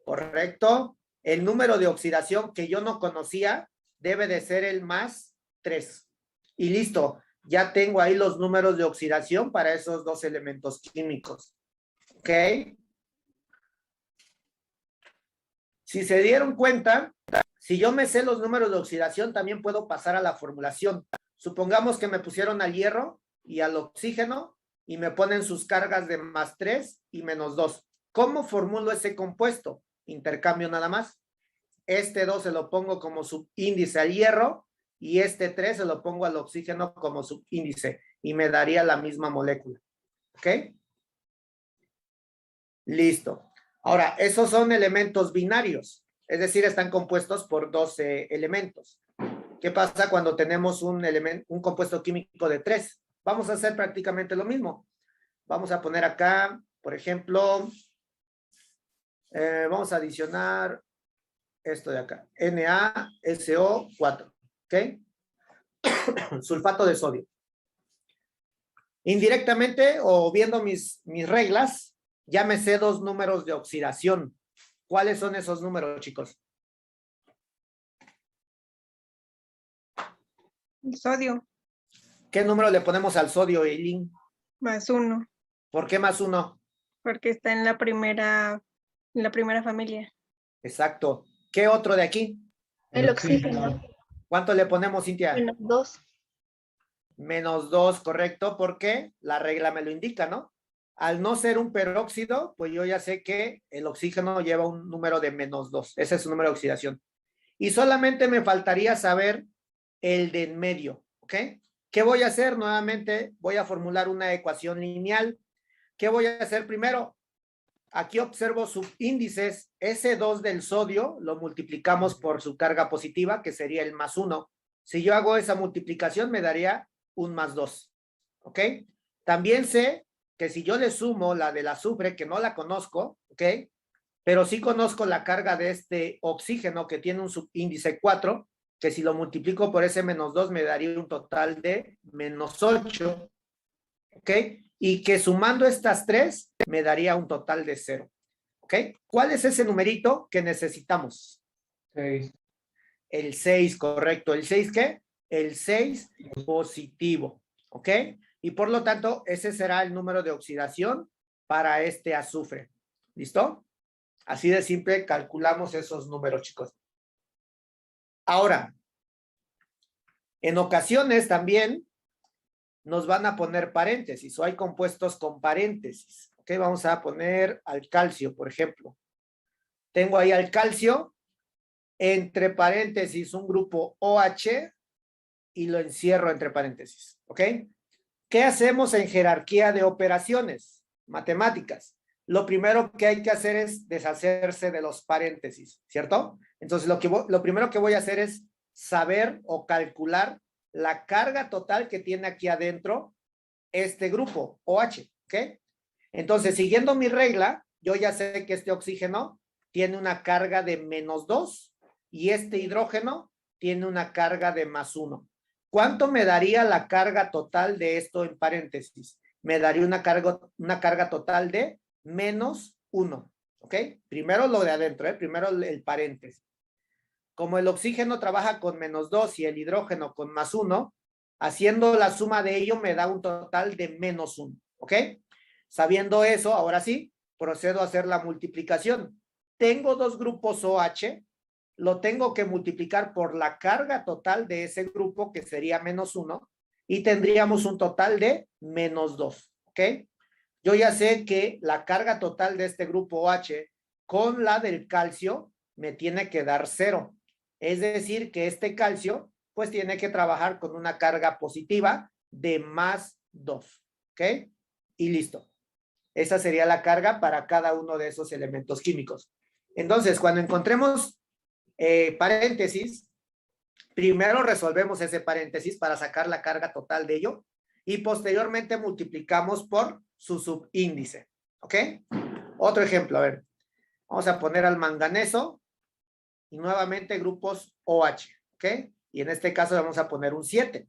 Correcto. El número de oxidación que yo no conocía debe de ser el más 3. Y listo, ya tengo ahí los números de oxidación para esos dos elementos químicos. ¿Ok? Si se dieron cuenta, si yo me sé los números de oxidación, también puedo pasar a la formulación. Supongamos que me pusieron al hierro y al oxígeno y me ponen sus cargas de más 3 y menos 2. ¿Cómo formulo ese compuesto? Intercambio nada más. Este 2 se lo pongo como subíndice al hierro y este 3 se lo pongo al oxígeno como subíndice y me daría la misma molécula. ¿Ok? Listo. Ahora, esos son elementos binarios, es decir, están compuestos por 12 elementos. ¿Qué pasa cuando tenemos un compuesto químico de 3? Vamos a hacer prácticamente lo mismo. Vamos a poner acá, por ejemplo, Vamos a adicionar esto de acá. NaSO4. ¿Ok? Sulfato de sodio. Indirectamente o viendo mis reglas, ya me sé dos números de oxidación. ¿Cuáles son esos números, chicos? El sodio, ¿Qué número le ponemos al sodio, Eileen? +1, ¿Por qué +1? porque está en la primera familia. Exacto. ¿Qué otro de aquí? El oxígeno. ¿Cuánto le ponemos, Cintia? -2. -2, correcto, porque la regla me lo indica, ¿no? Al no ser un peróxido, pues yo ya sé que el oxígeno lleva un número de -2. Ese es su número de oxidación. Y solamente me faltaría saber el de en medio, ¿ok? ¿Qué voy a hacer? Nuevamente voy a formular una ecuación lineal. ¿Qué voy a hacer primero? Aquí observo subíndices. Ese 2 del sodio lo multiplicamos por su carga positiva, que sería el +1. Si yo hago esa multiplicación, me daría un +2. ¿Ok? También sé que si yo le sumo la del azufre, que no la conozco, ¿ok? Pero sí conozco la carga de este oxígeno, que tiene un subíndice 4, que si lo multiplico por ese -2 me daría un total de -8. ¿Ok? Y que sumando estas tres me daría un total de 0. ¿Ok? ¿Cuál es ese numerito que necesitamos? 6. El 6, correcto. ¿El 6 qué? El 6 positivo. ¿Ok? Y por lo tanto, ese será el número de oxidación para este azufre. ¿Listo? Así de simple calculamos esos números, chicos. Ahora, en ocasiones también nos van a poner paréntesis o hay compuestos con paréntesis. Ok, vamos a poner al calcio, por ejemplo. Tengo ahí al calcio, entre paréntesis un grupo OH y lo encierro entre paréntesis. ¿Ok? ¿Qué hacemos en jerarquía de operaciones matemáticas? Lo primero que hay que hacer es deshacerse de los paréntesis, ¿cierto? Entonces, lo primero que voy a hacer es saber o calcular la carga total que tiene aquí adentro este grupo OH, ¿ok? Entonces, siguiendo mi regla, yo ya sé que este oxígeno tiene una carga de -2 y este hidrógeno tiene una carga de +1. ¿Cuánto me daría la carga total de esto en paréntesis? Me daría una carga total de -1, ¿ok? Primero lo de adentro, primero el paréntesis. Como el oxígeno trabaja con -2 y el hidrógeno con +1, haciendo la suma de ello me da un total de -1, ¿ok? Sabiendo eso, ahora sí, procedo a hacer la multiplicación. Tengo dos grupos OH, lo tengo que multiplicar por la carga total de ese grupo, que sería -1, y tendríamos un total de -2, ¿ok? Yo ya sé que la carga total de este grupo OH con la del calcio me tiene que dar 0. Es decir, que este calcio pues tiene que trabajar con una carga positiva de +2, ¿ok? Y listo. Esa sería la carga para cada uno de esos elementos químicos. Entonces, cuando encontremos paréntesis, primero resolvemos ese paréntesis para sacar la carga total de ello y posteriormente multiplicamos por su subíndice, ¿ok? Otro ejemplo, a ver, vamos a poner al manganeso y nuevamente grupos OH, ¿ok? Y en este caso vamos a poner un 7.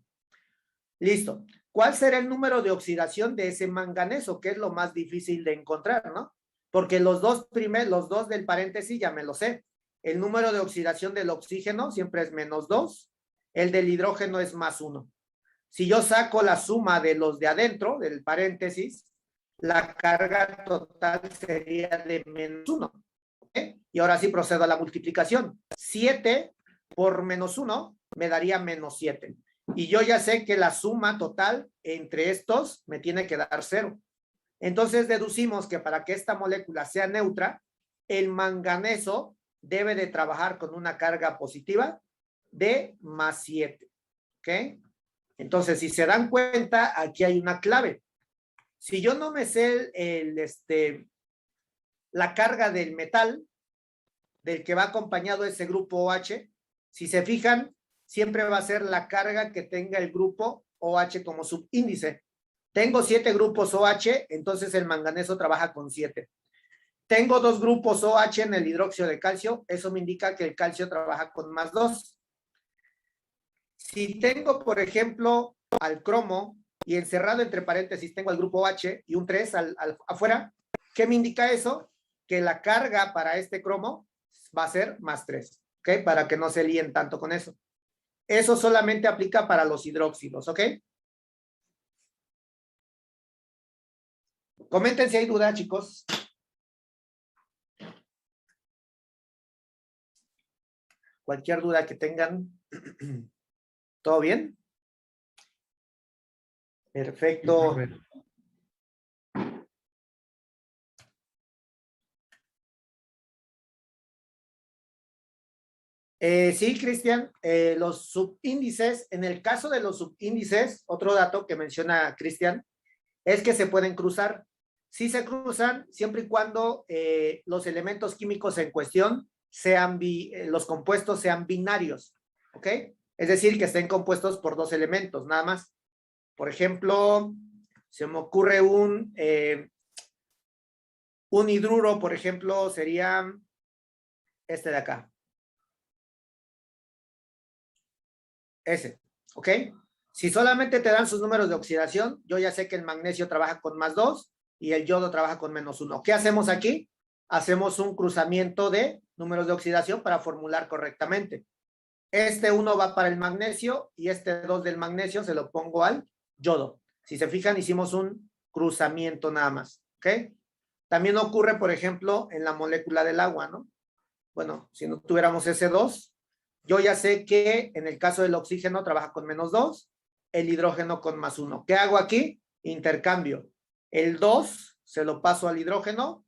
Listo. ¿Cuál será el número de oxidación de ese manganeso? Que es lo más difícil de encontrar, ¿no? Porque los dos del paréntesis ya me lo sé. El número de oxidación del oxígeno siempre es -2. El del hidrógeno es +1. Si yo saco la suma de los de adentro, del paréntesis, la carga total sería de -1. ¿Okay? Y ahora sí procedo a la multiplicación. 7 por -1 me daría -7. Y yo ya sé que la suma total entre estos me tiene que dar 0. Entonces deducimos que para que esta molécula sea neutra, el manganeso debe de trabajar con una carga positiva de +7. ¿Ok? Entonces, si se dan cuenta, aquí hay una clave. Si yo no me sé la carga del metal, del que va acompañado ese grupo OH, si se fijan, siempre va a ser la carga que tenga el grupo OH como subíndice. Tengo 7 grupos OH, entonces el manganeso trabaja con 7. Tengo dos grupos OH en el hidróxido de calcio, eso me indica que el calcio trabaja con +2. Si tengo, por ejemplo, al cromo y encerrado entre paréntesis tengo al grupo OH y un 3 afuera, ¿qué me indica eso? Que la carga para este cromo va a ser +3, ¿ok? Para que no se líen tanto con eso. Eso solamente aplica para los hidróxidos, ¿ok? Comenten si hay duda, chicos. Cualquier duda que tengan. ¿Todo bien? Perfecto. Sí, Cristian, los subíndices, en el caso de los subíndices, otro dato que menciona Cristian, es que se pueden cruzar. Sí se cruzan siempre y cuando los elementos químicos en cuestión sean, los compuestos sean binarios, ¿ok? Es decir, que estén compuestos por dos elementos, nada más. Por ejemplo, se me ocurre un hidruro, por ejemplo, sería este de acá. Ese, ¿ok? Si solamente te dan sus números de oxidación, yo ya sé que el magnesio trabaja con +2 y el yodo trabaja con -1. ¿Qué hacemos aquí? Hacemos un cruzamiento de números de oxidación para formular correctamente. Este 1 va para el magnesio y este 2 del magnesio se lo pongo al yodo. Si se fijan, hicimos un cruzamiento nada más, ¿ok? También ocurre, por ejemplo, en la molécula del agua, ¿no? Bueno, si no tuviéramos ese 2, yo ya sé que en el caso del oxígeno trabaja con -2, el hidrógeno con +1. ¿Qué hago aquí? Intercambio. El 2 se lo paso al hidrógeno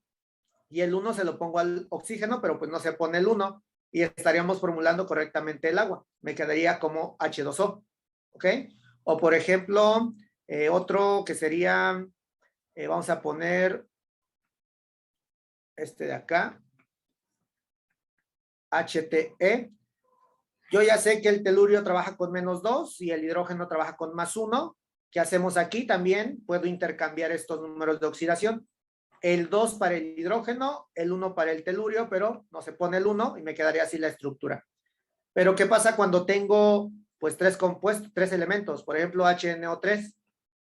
y el 1 se lo pongo al oxígeno, pero pues no se pone el 1 y estaríamos formulando correctamente el agua. Me quedaría como H2O, ¿ok? O por ejemplo, otro que sería, vamos a poner este de acá, HTE. Yo ya sé que el telurio trabaja con -2 y el hidrógeno trabaja con +1. ¿Qué hacemos aquí? También puedo intercambiar estos números de oxidación. El 2 para el hidrógeno, el 1 para el telurio, pero no se pone el 1 y me quedaría así la estructura. Pero ¿qué pasa cuando tengo pues tres compuestos, tres elementos? Por ejemplo, HNO3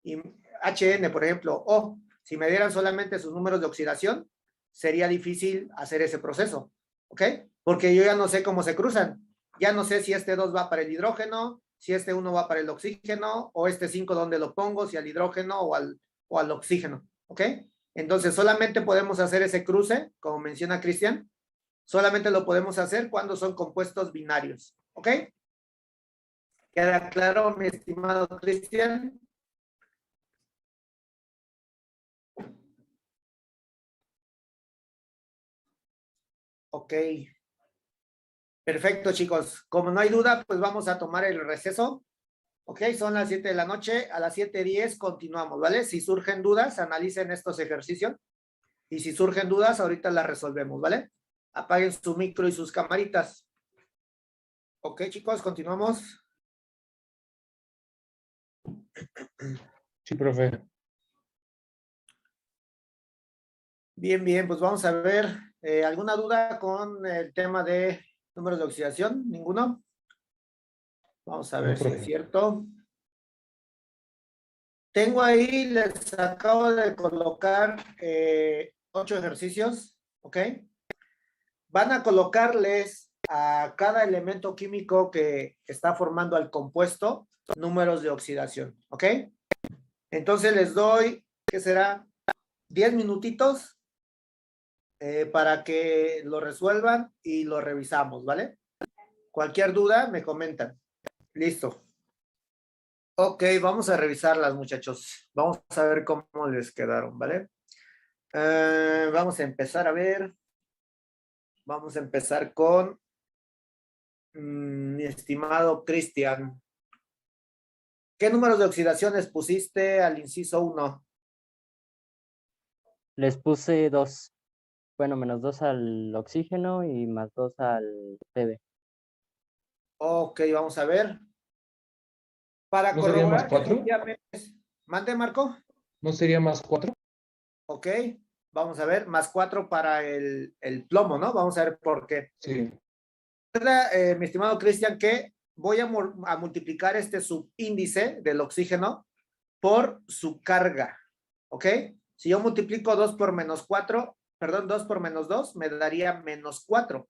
y HN, por ejemplo, O. Si me dieran solamente sus números de oxidación, sería difícil hacer ese proceso, ¿ok? Porque yo ya no sé cómo se cruzan. Ya no sé si este 2 va para el hidrógeno, si este 1 va para el oxígeno, o este 5 dónde lo pongo, si al hidrógeno o al oxígeno, ¿ok? Entonces solamente podemos hacer ese cruce, como menciona Cristian, solamente lo podemos hacer cuando son compuestos binarios, ¿ok? ¿Queda claro, mi estimado Cristian? Ok. Perfecto, chicos. Como no hay duda, pues vamos a tomar el receso. Ok, son las 7 de la noche. A las 7:10 continuamos, ¿vale? Si surgen dudas, analicen estos ejercicios. Y si surgen dudas, ahorita las resolvemos, ¿vale? Apaguen su micro y sus camaritas. Ok, chicos, continuamos. Sí, profe. Bien, bien, pues vamos a ver. ¿Alguna duda con el tema de números de oxidación? ¿Ninguno? Vamos a ver si es cierto. Tengo ahí, les acabo de colocar 8 ejercicios, ¿ok? Van a colocarles a cada elemento químico que está formando al compuesto números de oxidación, ¿ok? Entonces les doy, ¿qué será? 10 minutitos para que lo resuelvan y lo revisamos, ¿vale? Cualquier duda me comentan. Listo. Ok, vamos a revisarlas, muchachos. Vamos a ver cómo les quedaron, ¿vale? Vamos a empezar a ver. Vamos a empezar con mi estimado Cristian. ¿Qué números de oxidaciones pusiste al inciso 1? Les puse 2. Bueno, -2 al oxígeno y +2 al Pb. Ok, vamos a ver. Para ¿No sería corroborar que +4? efectivamente ¿Mande, Marco? ¿No sería +4? Ok. Vamos a ver, más 4 para el plomo, ¿no? Vamos a ver por qué. Sí. Recuerda, mi estimado Cristian, que voy a multiplicar este subíndice del oxígeno por su carga, ¿ok? Si yo multiplico 2 por menos 4, perdón, 2 por menos 2, me daría menos 4.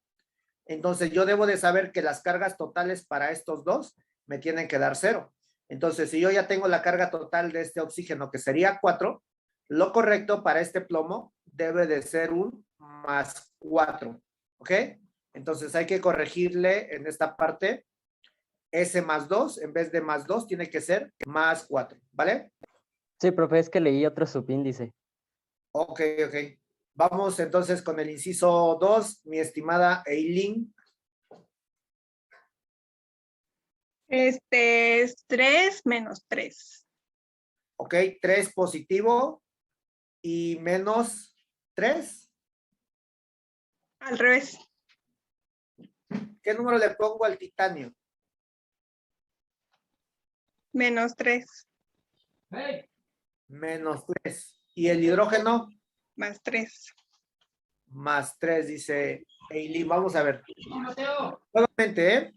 Entonces, yo debo de saber que las cargas totales para estos dos me tienen que dar 0. Entonces, si yo ya tengo la carga total de este oxígeno, que sería 4, lo correcto para este plomo debe de ser un más 4, ¿ok? Entonces, hay que corregirle en esta parte S más 2, en vez de más 2, tiene que ser más 4, ¿vale? Sí, profe, es que leí otro subíndice. Ok, ok. Vamos entonces con el inciso 2, mi estimada Eileen. Este es 3 menos 3. Ok, 3 positivo y menos 3. Al revés. ¿Qué número le pongo al titanio? Menos 3. Menos 3. ¿Y el hidrógeno? Más 3. Más 3, dice Eileen. Vamos a ver. Nuevamente, ¿eh?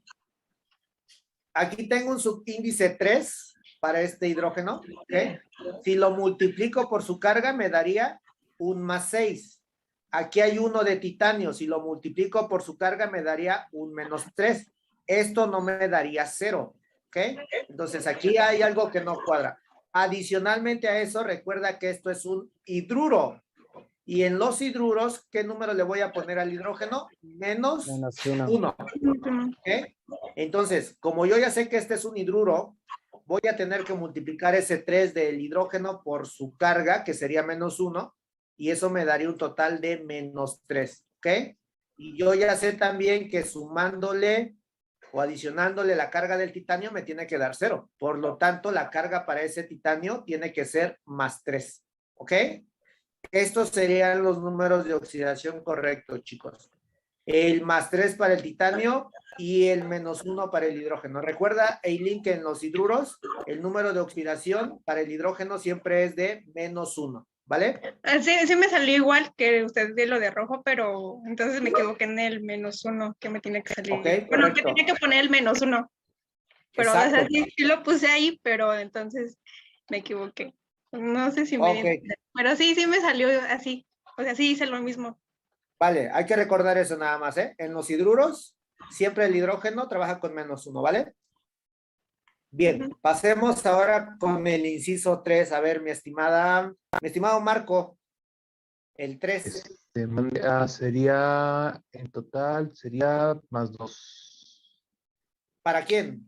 Aquí tengo un subíndice 3 para este hidrógeno, ¿ok? Si lo multiplico por su carga, me daría un más 6. Aquí hay uno de titanio. Si lo multiplico por su carga, me daría un menos 3. Esto no me daría 0, ¿ok? Entonces, aquí hay algo que no cuadra. Adicionalmente a eso, recuerda que esto es un hidruro. Y en los hidruros, ¿qué número le voy a poner al hidrógeno? Menos Menos 1. 1. ¿Ok? Entonces, como yo ya sé que este es un hidruro, voy a tener que multiplicar ese 3 del hidrógeno por su carga, que sería menos 1, y eso me daría un total de menos 3, ¿ok? Y yo ya sé también que sumándole o adicionándole la carga del titanio me tiene que dar 0. Por lo tanto, la carga para ese titanio tiene que ser más 3, ¿ok? Estos serían los números de oxidación correctos, chicos. El más 3 para el titanio y el menos 1 para el hidrógeno. Recuerda, Eileen, que en los hidruros el número de oxidación para el hidrógeno siempre es de menos 1, ¿vale? Sí me salió igual que usted de lo de rojo, pero entonces me equivoqué en el menos 1 que me tiene que salir. Ok, Bueno, que correcto. tenía que poner el menos 1. Pero o sea, Exacto. sí lo puse ahí, pero entonces me equivoqué. No sé si me Ok. di a entender, pero sí me salió así. O sea, sí hice lo mismo. Vale, hay que recordar eso nada más, ¿eh? En los hidruros, siempre el hidrógeno trabaja con menos 1, ¿vale? Bien, pasemos ahora con el inciso 3. A ver, mi estimado Marco, el 3. Sería, en total, sería más 2 ¿Para quién?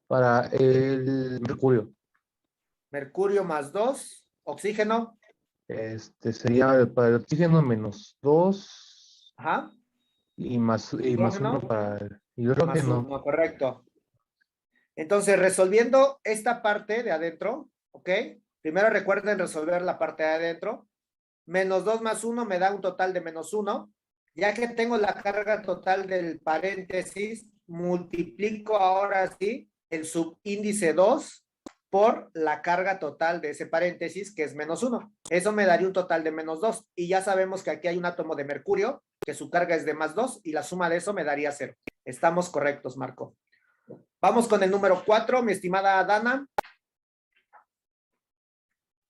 para el mercurio. Mercurio más 2, oxígeno. Sería para el oxígeno menos 2 Ajá. y más Hidrógeno. 1 para el Más hidrógeno. 1, correcto. Entonces, resolviendo esta parte de adentro, ¿ok? Primero recuerden resolver la parte de adentro. Menos 2 más 1 me da un total de menos 1. Ya que tengo la carga total del paréntesis, multiplico ahora sí el subíndice 2 por la carga total de ese paréntesis, que es menos 1. Eso me daría un total de menos 2. Y ya sabemos que aquí hay un átomo de mercurio, que su carga es de más 2, y la suma de eso me daría 0. Estamos correctos, Marco. Vamos con el número 4, mi estimada Dana.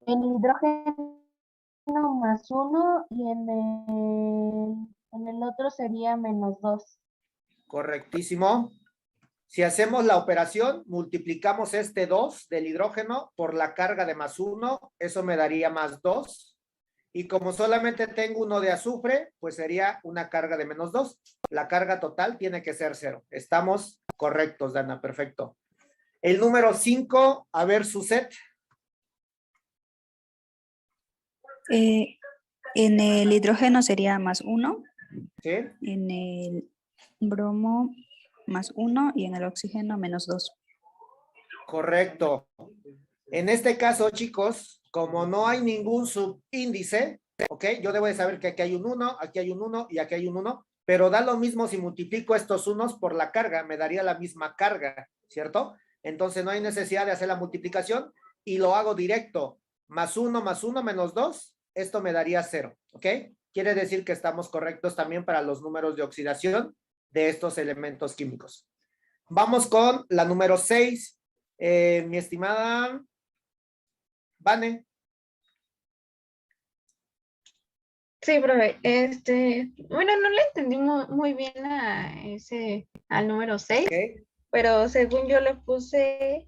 El hidrógeno más 1 y en el otro sería menos 2. Correctísimo. Si hacemos la operación, multiplicamos este 2 del hidrógeno por la carga de más 1, eso me daría más 2. Y como solamente tengo uno de azufre, pues sería una carga de menos 2. La carga total tiene que ser 0. Estamos correctos, Dana, perfecto. El número 5, a ver su set. En el hidrógeno sería más 1, ¿Sí? en el bromo más 1 y en el oxígeno menos 2. Correcto. En este caso, chicos, como no hay ningún subíndice, ¿ok? Yo debo de saber que aquí hay un 1, aquí hay un 1 y aquí hay un 1, pero da lo mismo si multiplico estos unos por la carga, me daría la misma carga, ¿cierto? Entonces no hay necesidad de hacer la multiplicación y lo hago directo. Más 1 menos 2 esto me daría 0, ¿ok? Quiere decir que estamos correctos también para los números de oxidación de estos elementos químicos. Vamos con la número 6. Mi estimada Vane. Sí, profe, bueno, no le entendí muy bien al número 6, ¿Ok? pero según yo le puse,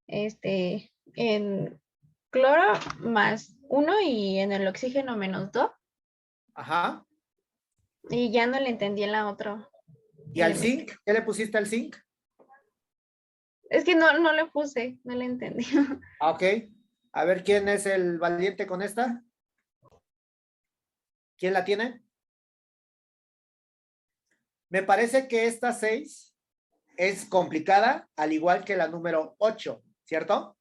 en cloro más 1 y en el oxígeno menos 2, Ajá. y ya no le entendí en la otra. ¿Y al zinc? ¿Qué le pusiste al zinc? Es que no le puse, no le entendí. Ok. A ver, ¿quién es el valiente con esta? ¿Quién la tiene? Me parece que esta 6 es complicada, al igual que la número 8, ¿cierto?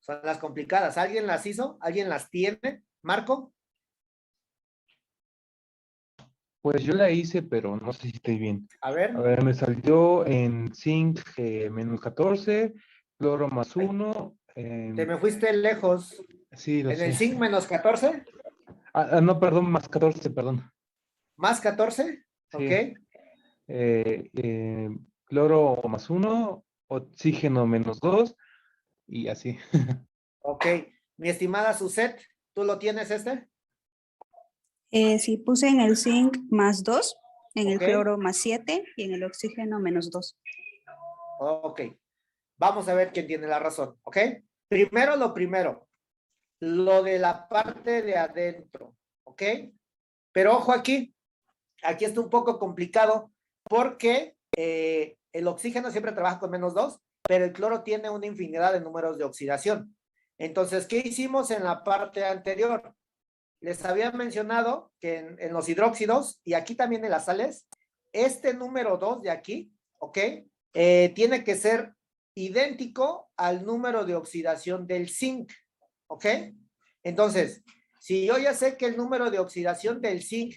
Son las complicadas. ¿Alguien las hizo? ¿Alguien las tiene? ¿Marco? Pues yo la hice, pero no sé si estoy bien. A ver. A ver, me salió en zinc menos 14, cloro más 1. Te me fuiste lejos. Sí, lo ¿En el sé. zinc menos 14? No, perdón, más 14, perdón. ¿Más 14? Sí. Ok. Cloro más 1, oxígeno menos 2 y así. Ok. Mi estimada Suset, ¿tú lo tienes este? Sí, puse en el zinc más 2, en el Ok. cloro más 7 y en el oxígeno menos 2. Ok. Vamos a ver quién tiene la razón, ¿ok? Primero lo primero. Lo de la parte de adentro, ¿ok? Pero ojo aquí. Aquí está un poco complicado porque el oxígeno siempre trabaja con menos 2, pero el cloro tiene una infinidad de números de oxidación. Entonces, ¿qué hicimos en la parte anterior? Les había mencionado que en los hidróxidos y aquí también en las sales, este número 2 de aquí, ¿ok? Tiene que ser idéntico al número de oxidación del zinc, ¿ok? Entonces, si yo ya sé que el número de oxidación del zinc,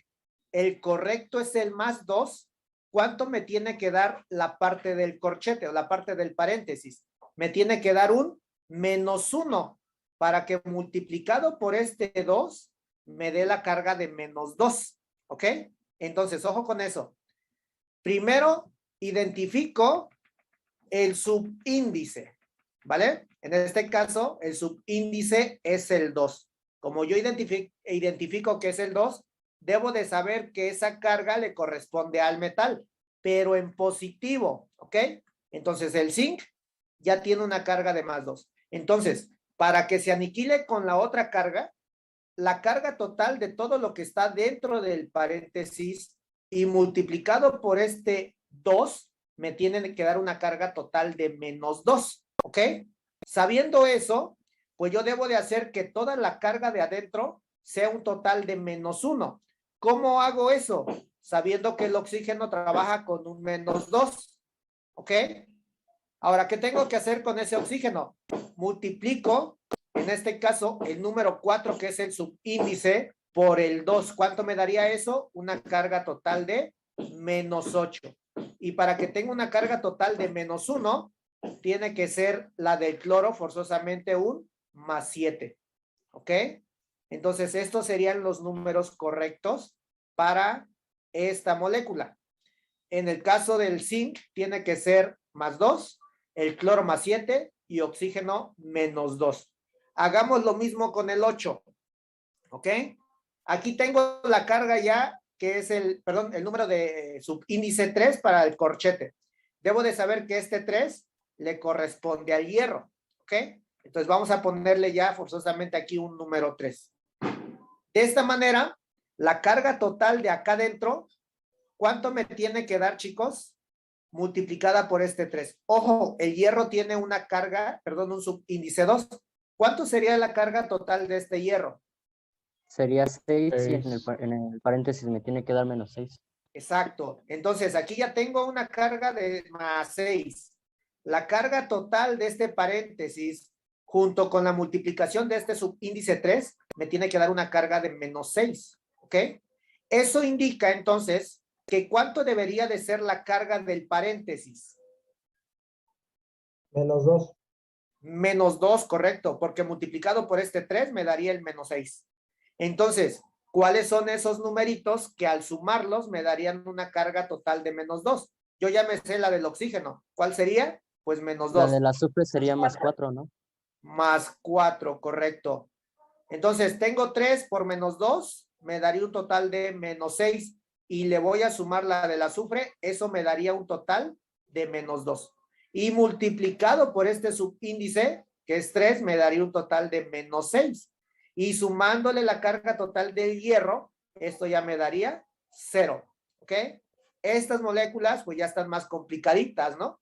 el correcto es el más 2, ¿cuánto me tiene que dar la parte del corchete o la parte del paréntesis? Me tiene que dar un menos 1 para que multiplicado por este 2 me dé la carga de menos 2, ¿ok? Entonces, ojo con eso. Primero, identifico el subíndice, ¿vale? En este caso, el subíndice es el 2. Como yo identifico que es el 2, debo de saber que esa carga le corresponde al metal, pero en positivo, ¿ok? Entonces, el zinc ya tiene una carga de más 2. Entonces, para que se aniquile con la otra carga, la carga total de todo lo que está dentro del paréntesis y multiplicado por este 2, me tienen que dar una carga total de menos 2, ¿ok? Sabiendo eso, pues yo debo de hacer que toda la carga de adentro sea un total de menos 1. ¿Cómo hago eso? Sabiendo que el oxígeno trabaja con un menos 2, ¿ok? Ahora, ¿qué tengo que hacer con ese oxígeno? Multiplico, en este caso, el número 4, que es el subíndice, por el 2. ¿Cuánto me daría eso? Una carga total de menos 8. Y para que tenga una carga total de menos 1, tiene que ser la del cloro forzosamente un más 7. ¿Ok? Entonces, estos serían los números correctos para esta molécula. En el caso del zinc, tiene que ser más 2, el cloro más 7 y oxígeno menos 2. Hagamos lo mismo con el 8. ¿Ok? Aquí tengo la carga ya, que es el número de subíndice 3 para el corchete. Debo de saber que este 3 le corresponde al hierro. ¿Ok? Entonces vamos a ponerle ya forzosamente aquí un número 3. De esta manera, la carga total de acá adentro, ¿cuánto me tiene que dar, chicos? Multiplicada por este 3. Ojo, el hierro tiene una carga, un subíndice 2. ¿Cuánto sería la carga total de este hierro? Sería 6 y en Seis. el paréntesis me tiene que dar menos 6. Exacto. Entonces, aquí ya tengo una carga de más 6. La carga total de este paréntesis, junto con la multiplicación de este subíndice 3, me tiene que dar una carga de menos 6. ¿Ok? Eso indica, entonces, que ¿cuánto debería de ser la carga del paréntesis? Menos 2. Menos 2, correcto, porque multiplicado por este 3 me daría el menos 6. Entonces, ¿cuáles son esos numeritos que al sumarlos me darían una carga total de -2? Yo ya me sé la del oxígeno. ¿Cuál sería? Pues -2. La del azufre sería +4, ¿no? +4, correcto. Entonces, tengo 3 por -2, me daría un total de -6. Y le voy a sumar la del azufre, eso me daría un total de -2. Y multiplicado por este subíndice, que es 3, me daría un total de -6. Y sumándole la carga total del hierro, esto ya me daría 0. ¿Ok? Estas moléculas pues ya están más complicaditas, ¿no?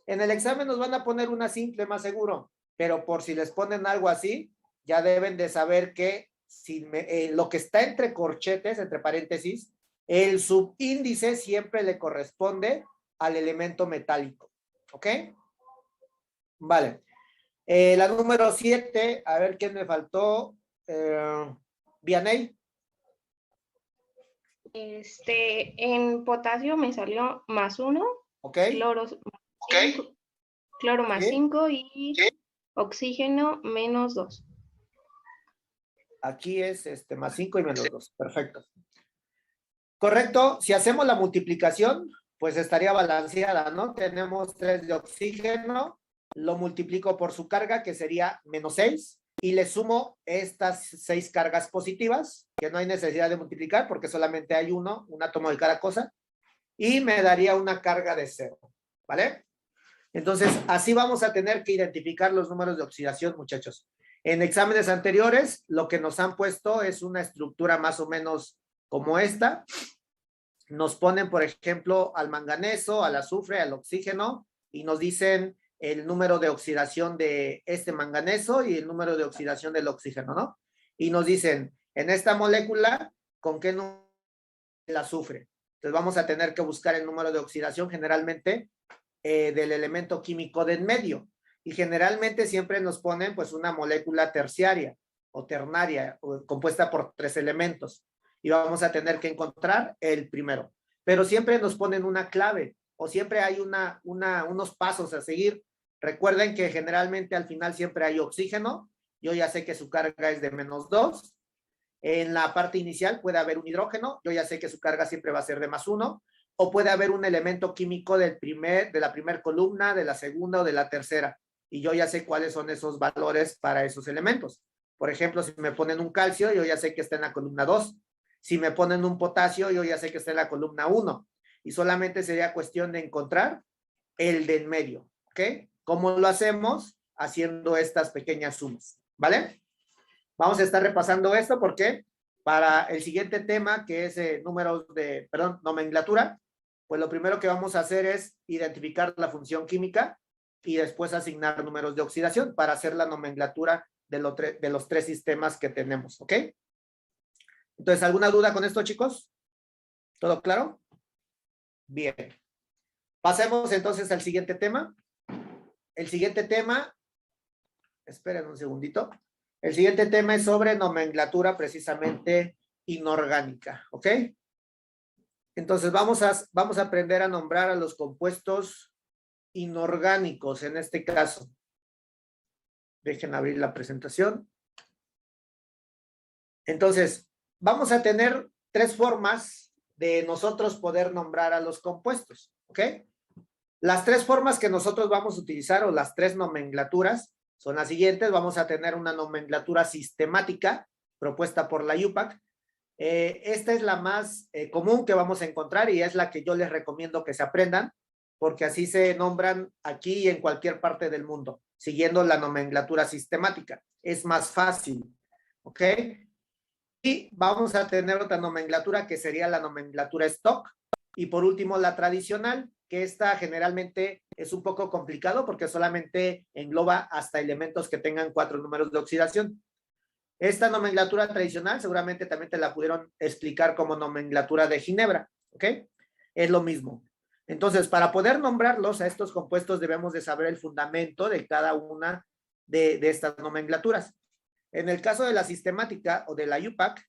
En el examen nos van a poner una simple más seguro, pero por si les ponen algo así, ya deben de saber que si lo que está entre corchetes, entre paréntesis, el subíndice siempre le corresponde al elemento metálico. ¿Ok? Vale. La número 7, a ver quién me faltó. Vianey. En potasio me salió +1, Ok. cloro +5 y oxígeno -2. Aquí es +5 y -2. Perfecto. Correcto. Si hacemos la multiplicación, pues estaría balanceada, ¿no? Tenemos 3 de oxígeno, lo multiplico por su carga, que sería -6, y le sumo estas 6 cargas positivas, que no hay necesidad de multiplicar porque solamente hay un átomo de cada cosa, y me daría una carga de 0, ¿vale? Entonces, así vamos a tener que identificar los números de oxidación, muchachos. En exámenes anteriores, lo que nos han puesto es una estructura más o menos como esta. Nos ponen, por ejemplo, al manganeso, al azufre, al oxígeno, y nos dicen el número de oxidación de este manganeso y el número de oxidación del oxígeno, ¿no? Y nos dicen, en esta molécula, ¿con qué número el azufre? Entonces vamos a tener que buscar el número de oxidación generalmente del elemento químico del medio. Y generalmente siempre nos ponen pues una molécula terciaria o ternaria, compuesta por 3 elementos. Y vamos a tener que encontrar el primero. Pero siempre nos ponen una clave o siempre hay unos pasos a seguir. Recuerden que generalmente al final siempre hay oxígeno. Yo ya sé que su carga es de -2. En la parte inicial puede haber un hidrógeno. Yo ya sé que su carga siempre va a ser de +1. O puede haber un elemento químico de la primera columna, de la segunda o de la tercera. Y yo ya sé cuáles son esos valores para esos elementos. Por ejemplo, si me ponen un calcio, yo ya sé que está en la columna 2. Si me ponen un potasio, yo ya sé que está en la columna 1. Y solamente sería cuestión de encontrar el de en medio. ¿Ok? ¿Cómo lo hacemos? Haciendo estas pequeñas sumas. ¿Vale? Vamos a estar repasando esto porque para el siguiente tema, que es nomenclatura, pues lo primero que vamos a hacer es identificar la función química y después asignar números de oxidación para hacer la nomenclatura de los 3 sistemas que tenemos. ¿Ok? Entonces, ¿alguna duda con esto, chicos? ¿Todo claro? Bien. Pasemos entonces al siguiente tema. El siguiente tema, esperen un segundito. El siguiente tema es sobre nomenclatura precisamente inorgánica, ¿ok? Entonces vamos a aprender a nombrar a los compuestos inorgánicos en este caso. Dejen abrir la presentación. Entonces, vamos a tener 3 formas de nosotros poder nombrar a los compuestos, ¿ok? Las 3 formas que nosotros vamos a utilizar o las 3 nomenclaturas son las siguientes. Vamos a tener una nomenclatura sistemática propuesta por la IUPAC. Esta es la más común que vamos a encontrar y es la que yo les recomiendo que se aprendan porque así se nombran aquí y en cualquier parte del mundo, siguiendo la nomenclatura sistemática. Es más fácil, ¿ok? Y vamos a tener otra nomenclatura que sería la nomenclatura stock. Y por último, la tradicional, que esta generalmente es un poco complicado porque solamente engloba hasta elementos que tengan 4 números de oxidación. Esta nomenclatura tradicional seguramente también te la pudieron explicar como nomenclatura de Ginebra, ¿ok? Es lo mismo. Entonces, para poder nombrarlos a estos compuestos debemos de saber el fundamento de cada una de estas nomenclaturas. En el caso de la sistemática o de la IUPAC,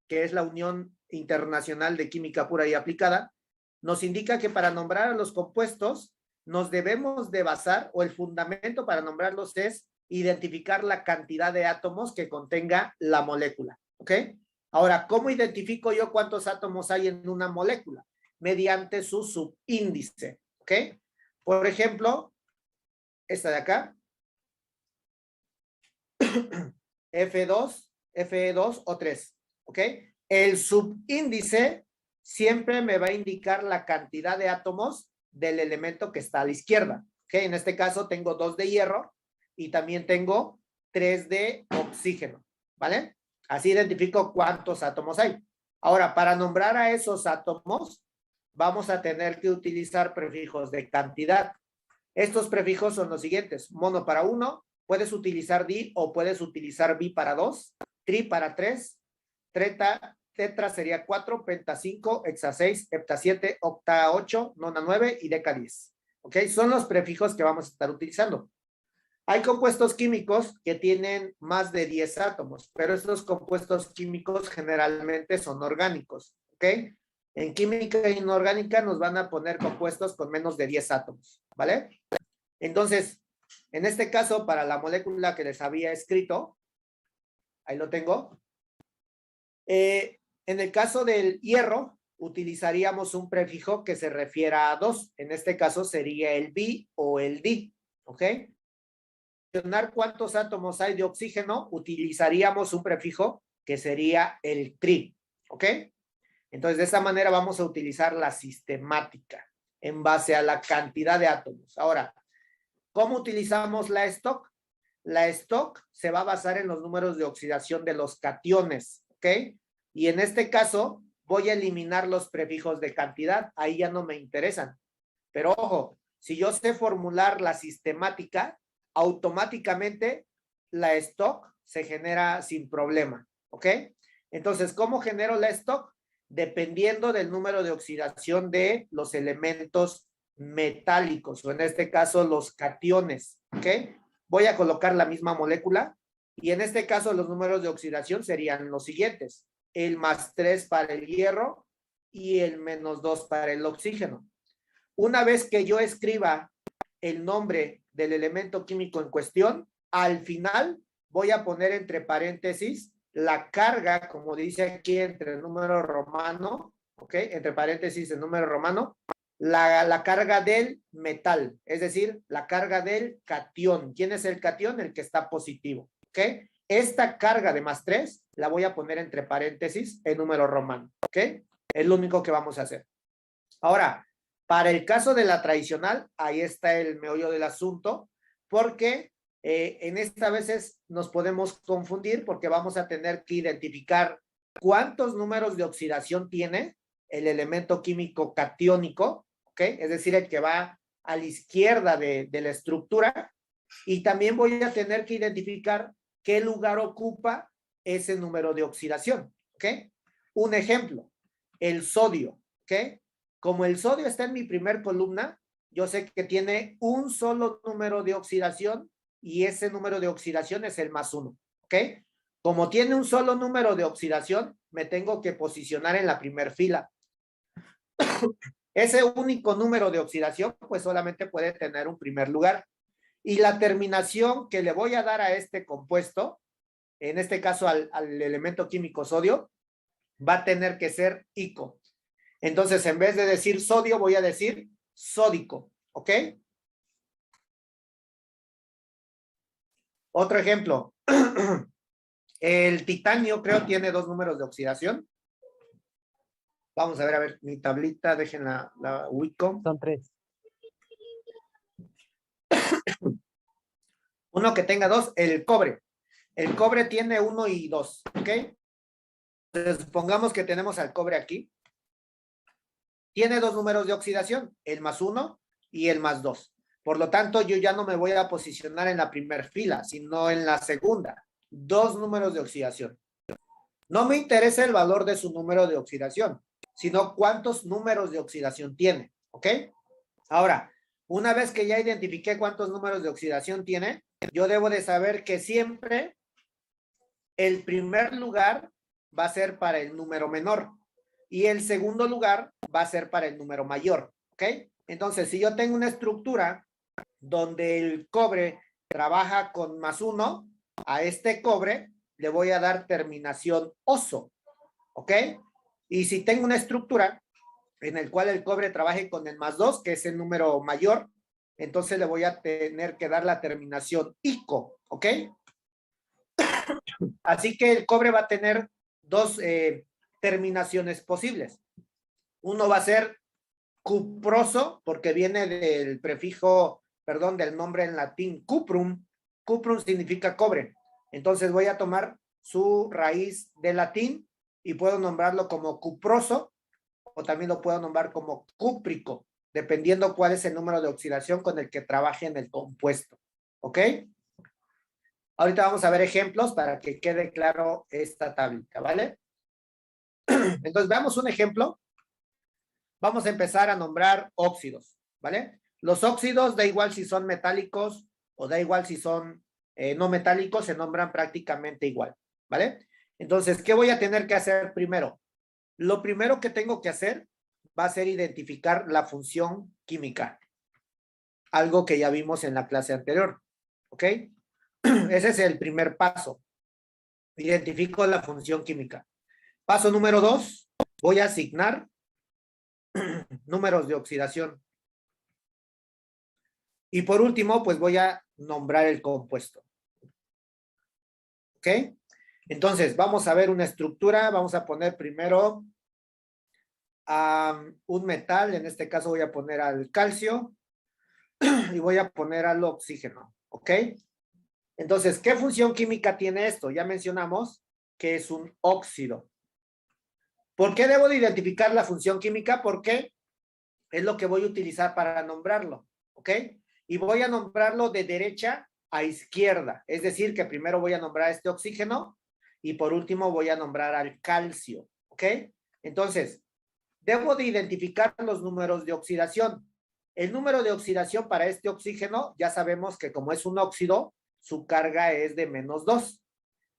que es la Unión Internacional de Química Pura y Aplicada, nos indica que para nombrar a los compuestos nos debemos de basar, o el fundamento para nombrarlos es identificar la cantidad de átomos que contenga la molécula. ¿ok? Ahora, ¿cómo identifico yo cuántos átomos hay en una molécula? Mediante su subíndice, ¿ok? Por ejemplo, esta de acá, F2, Fe2 o 3, ¿ok? El subíndice siempre me va a indicar la cantidad de átomos del elemento que está a la izquierda, ¿ok? En este caso tengo 2 de hierro y también tengo 3 de oxígeno, ¿vale? Así identifico cuántos átomos hay. Ahora, para nombrar a esos átomos, vamos a tener que utilizar prefijos de cantidad. Estos prefijos son los siguientes: mono para 1, puedes utilizar di o puedes utilizar bi para 2, tri para 3, tetra sería 4, penta 5, hexa 6, hepta 7, octa 8, nona 9 y deca 10. ¿Ok? Son los prefijos que vamos a estar utilizando. Hay compuestos químicos que tienen más de 10 átomos, pero estos compuestos químicos generalmente son orgánicos. ¿Ok? En química inorgánica nos van a poner compuestos con menos de 10 átomos. ¿Vale? Entonces, en este caso, para la molécula que les había escrito, ahí lo tengo. En el caso del hierro, utilizaríamos un prefijo que se refiera a 2. En este caso sería el bi o el di. ¿Ok? Para mencionar cuántos átomos hay de oxígeno, utilizaríamos un prefijo que sería el tri. ¿Ok? Entonces, de esa manera vamos a utilizar la sistemática en base a la cantidad de átomos. Ahora, ¿cómo utilizamos la stock? La stock se va a basar en los números de oxidación de los cationes, ¿ok? Y en este caso voy a eliminar los prefijos de cantidad, ahí ya no me interesan. Pero ojo, si yo sé formular la sistemática, automáticamente la stock se genera sin problema, ¿ok? Entonces, ¿cómo genero la stock? Dependiendo del número de oxidación de los elementos metálicos, o en este caso los cationes, ¿ok? Voy a colocar la misma molécula y en este caso los números de oxidación serían los siguientes: el +3 para el hierro y el -2 para el oxígeno. Una vez que yo escriba el nombre del elemento químico en cuestión, al final voy a poner entre paréntesis la carga, como dice aquí, entre el número romano, ¿ok? Entre paréntesis el número romano, la carga del metal, es decir, la carga del catión. ¿Quién es el catión? El que está positivo, ¿ok? Esta carga de +3 la voy a poner entre paréntesis en número romano, ¿ok? Es lo único que vamos a hacer. Ahora, para el caso de la tradicional, ahí está el meollo del asunto, porque en esta veces nos podemos confundir porque vamos a tener que identificar cuántos números de oxidación tiene el elemento químico catiónico, ¿ok? Es decir, el que va a la izquierda de la estructura, y también voy a tener que identificar qué lugar ocupa ese número de oxidación, ¿ok? Un ejemplo, el sodio, ¿ok? Como el sodio está en mi primer columna, yo sé que tiene un solo número de oxidación y ese número de oxidación es el +1, ¿ok? Como tiene un solo número de oxidación, me tengo que posicionar en la primera fila. Ese único número de oxidación, pues solamente puede tener un primer lugar. Y la terminación que le voy a dar a este compuesto, en este caso al elemento químico sodio, va a tener que ser ico. Entonces, en vez de decir sodio, voy a decir sódico, ¿ok? Otro ejemplo, el titanio creo tiene 2 números de oxidación. Vamos a ver, mi tablita, dejen la ubico. Son 3. Uno que tenga 2, el cobre. El cobre tiene 1 y 2, ¿ok? Entonces, supongamos que tenemos al cobre aquí. Tiene 2 números de oxidación, el +1 y el +2. Por lo tanto, yo ya no me voy a posicionar en la primera fila, sino en la segunda. 2 números de oxidación. No me interesa el valor de su número de oxidación, sino cuántos números de oxidación tiene, ¿ok? Ahora, una vez que ya identifiqué cuántos números de oxidación tiene, yo debo de saber que siempre el primer lugar va a ser para el número menor y el segundo lugar va a ser para el número mayor, ¿ok? Entonces, si yo tengo una estructura donde el cobre trabaja con +1, a este cobre le voy a dar terminación oso, ¿ok? Y si tengo una estructura en el cual el cobre trabaje con el +2, que es el número mayor, entonces le voy a tener que dar la terminación ico, ¿ok? Así que el cobre va a tener dos terminaciones posibles. Uno va a ser cuproso, porque viene del prefijo, perdón, del nombre en latín cuprum. Cuprum significa cobre. Entonces voy a tomar su raíz de latín y puedo nombrarlo como cuproso o también lo puedo nombrar como cúprico, dependiendo cuál es el número de oxidación con el que trabaje en el compuesto. ¿Ok? Ahorita vamos a ver ejemplos para que quede claro esta tablita, ¿vale? Entonces, veamos un ejemplo. Vamos a empezar a nombrar óxidos, ¿vale? Los óxidos, da igual si son metálicos o da igual si son no metálicos, se nombran prácticamente igual, ¿vale? Entonces, ¿qué voy a tener que hacer primero? Lo primero que tengo que hacer va a ser identificar la función química, algo que ya vimos en la clase anterior, ¿ok? Ese es el primer paso. Identifico la función química. Paso número 2, voy a asignar números de oxidación. Y por último, pues voy a nombrar el compuesto. ¿Ok? Entonces, vamos a ver una estructura. Vamos a poner primero un metal. En este caso voy a poner al calcio. Y voy a poner al oxígeno. ¿Ok? Entonces, ¿qué función química tiene esto? Ya mencionamos que es un óxido. ¿Por qué debo de identificar la función química? Porque es lo que voy a utilizar para nombrarlo. ¿Ok? Y voy a nombrarlo de derecha a izquierda. Es decir, que primero voy a nombrar este oxígeno y por último voy a nombrar al calcio. ¿Ok? Entonces, debo de identificar los números de oxidación. El número de oxidación para este oxígeno, ya sabemos que como es un óxido, su carga es de -2.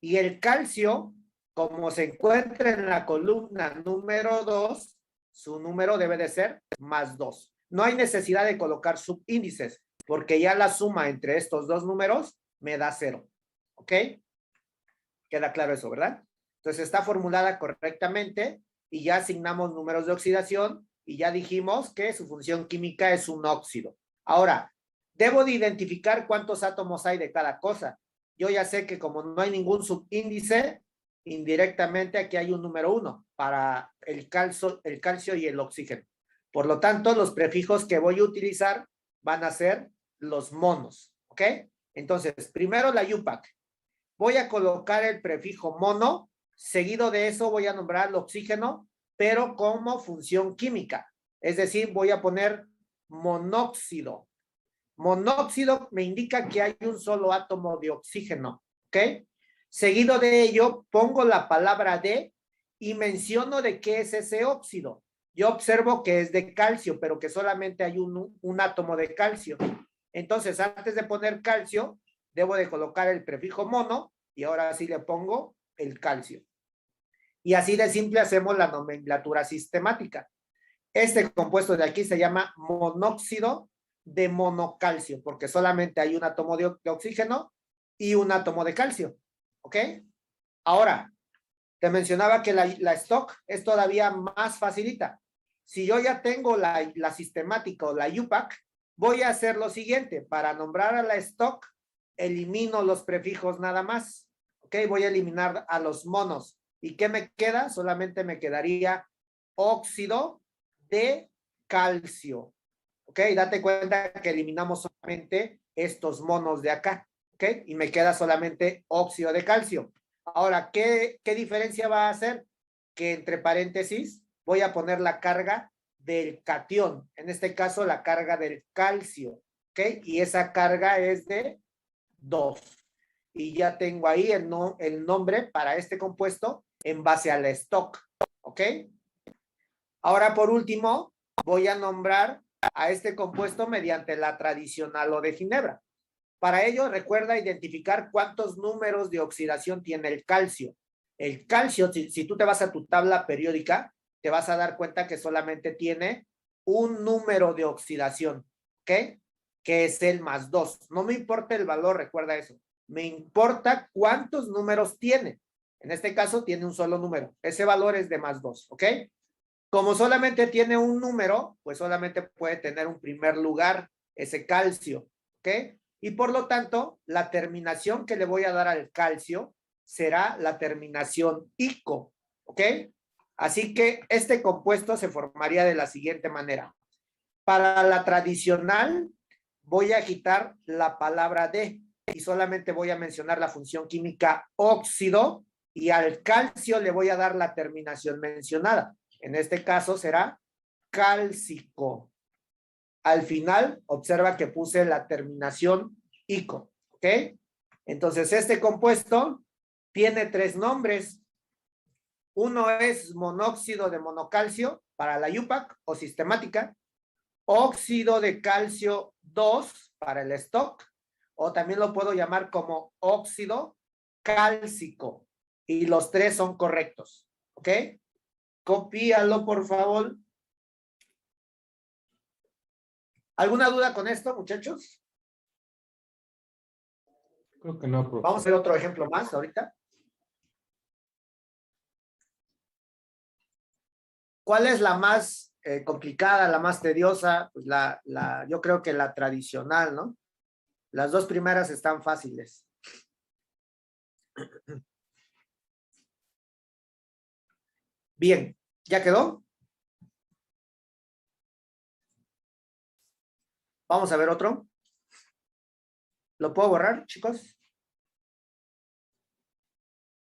Y el calcio, como se encuentra en la columna número 2, su número debe de ser +2. No hay necesidad de colocar subíndices, porque ya la suma entre estos dos números me da 0. ¿Ok? Queda claro eso, ¿verdad? Entonces está formulada correctamente y ya asignamos números de oxidación y ya dijimos que su función química es un óxido. Ahora, debo de identificar cuántos átomos hay de cada cosa. Yo ya sé que como no hay ningún subíndice, indirectamente aquí hay un número 1 para el calcio y el oxígeno. Por lo tanto, los prefijos que voy a utilizar van a ser los monos, ¿ok? Entonces, primero la UPAC. Voy a colocar el prefijo mono, seguido de eso voy a nombrar el oxígeno, pero como función química. Es decir, voy a poner monóxido. Monóxido me indica que hay un solo átomo de oxígeno, ¿ok? Seguido de ello, pongo la palabra de y menciono de qué es ese óxido. Yo observo que es de calcio, pero que solamente hay un átomo de calcio. Entonces, antes de poner calcio, debo de colocar el prefijo mono y ahora sí le pongo el calcio. Y así de simple hacemos la nomenclatura sistemática. Este compuesto de aquí se llama monóxido de monocalcio, porque solamente hay un átomo de oxígeno y un átomo de calcio. ¿Ok? Ahora, te mencionaba que la stock es todavía más facilita. Si yo ya tengo la sistemática o la UPAC, voy a hacer lo siguiente. Para nombrar a la stock, elimino los prefijos nada más. ¿Ok? Voy a eliminar a los monos. ¿Y qué me queda? Solamente me quedaría óxido de calcio. ¿Ok? Date cuenta que eliminamos solamente estos monos de acá. ¿Ok? Y me queda solamente óxido de calcio. Ahora, ¿qué diferencia va a hacer? Que entre paréntesis voy a poner la carga del catión. En este caso, la carga del calcio. ¿Ok? Y esa carga es de 2. Y ya tengo ahí el nombre para este compuesto en base al stock. ¿Ok? Ahora, por último, voy a nombrar a este compuesto mediante la tradicional O de Ginebra. Para ello, recuerda identificar cuántos números de oxidación tiene el calcio. El calcio, si tú te vas a tu tabla periódica, te vas a dar cuenta que solamente tiene un número de oxidación, ¿ok? Que es el +2. No me importa el valor, recuerda eso. me importa cuántos números tiene. En este caso tiene un solo número. Ese valor es de más 2, ¿ok? Como solamente tiene un número, pues solamente puede tener un primer lugar, ese calcio, ¿ok? Y por lo tanto, la terminación que le voy a dar al calcio será la terminación ico, ¿ok? Así que este compuesto se formaría de la siguiente manera. Para la tradicional, voy a quitar la palabra de y solamente voy a mencionar la función química óxido y al calcio le voy a dar la terminación mencionada. En este caso será cálcico. Al final, observa que puse la terminación ico, ¿ok? Entonces, este compuesto tiene 3 nombres. Uno es monóxido de monocalcio para la IUPAC o sistemática, óxido de calcio 2 para el stock, o también lo puedo llamar como óxido cálcico. Y los 3 son correctos, ¿ok? Copíalo, por favor. ¿Alguna duda con esto, muchachos? Creo que no, profe. Vamos a hacer otro ejemplo más ahorita. ¿Cuál es la más complicada, la más tediosa? Pues yo creo que la tradicional, ¿no? Las 2 primeras están fáciles. Bien, ¿ya quedó? Vamos a ver otro. ¿Lo puedo borrar, chicos?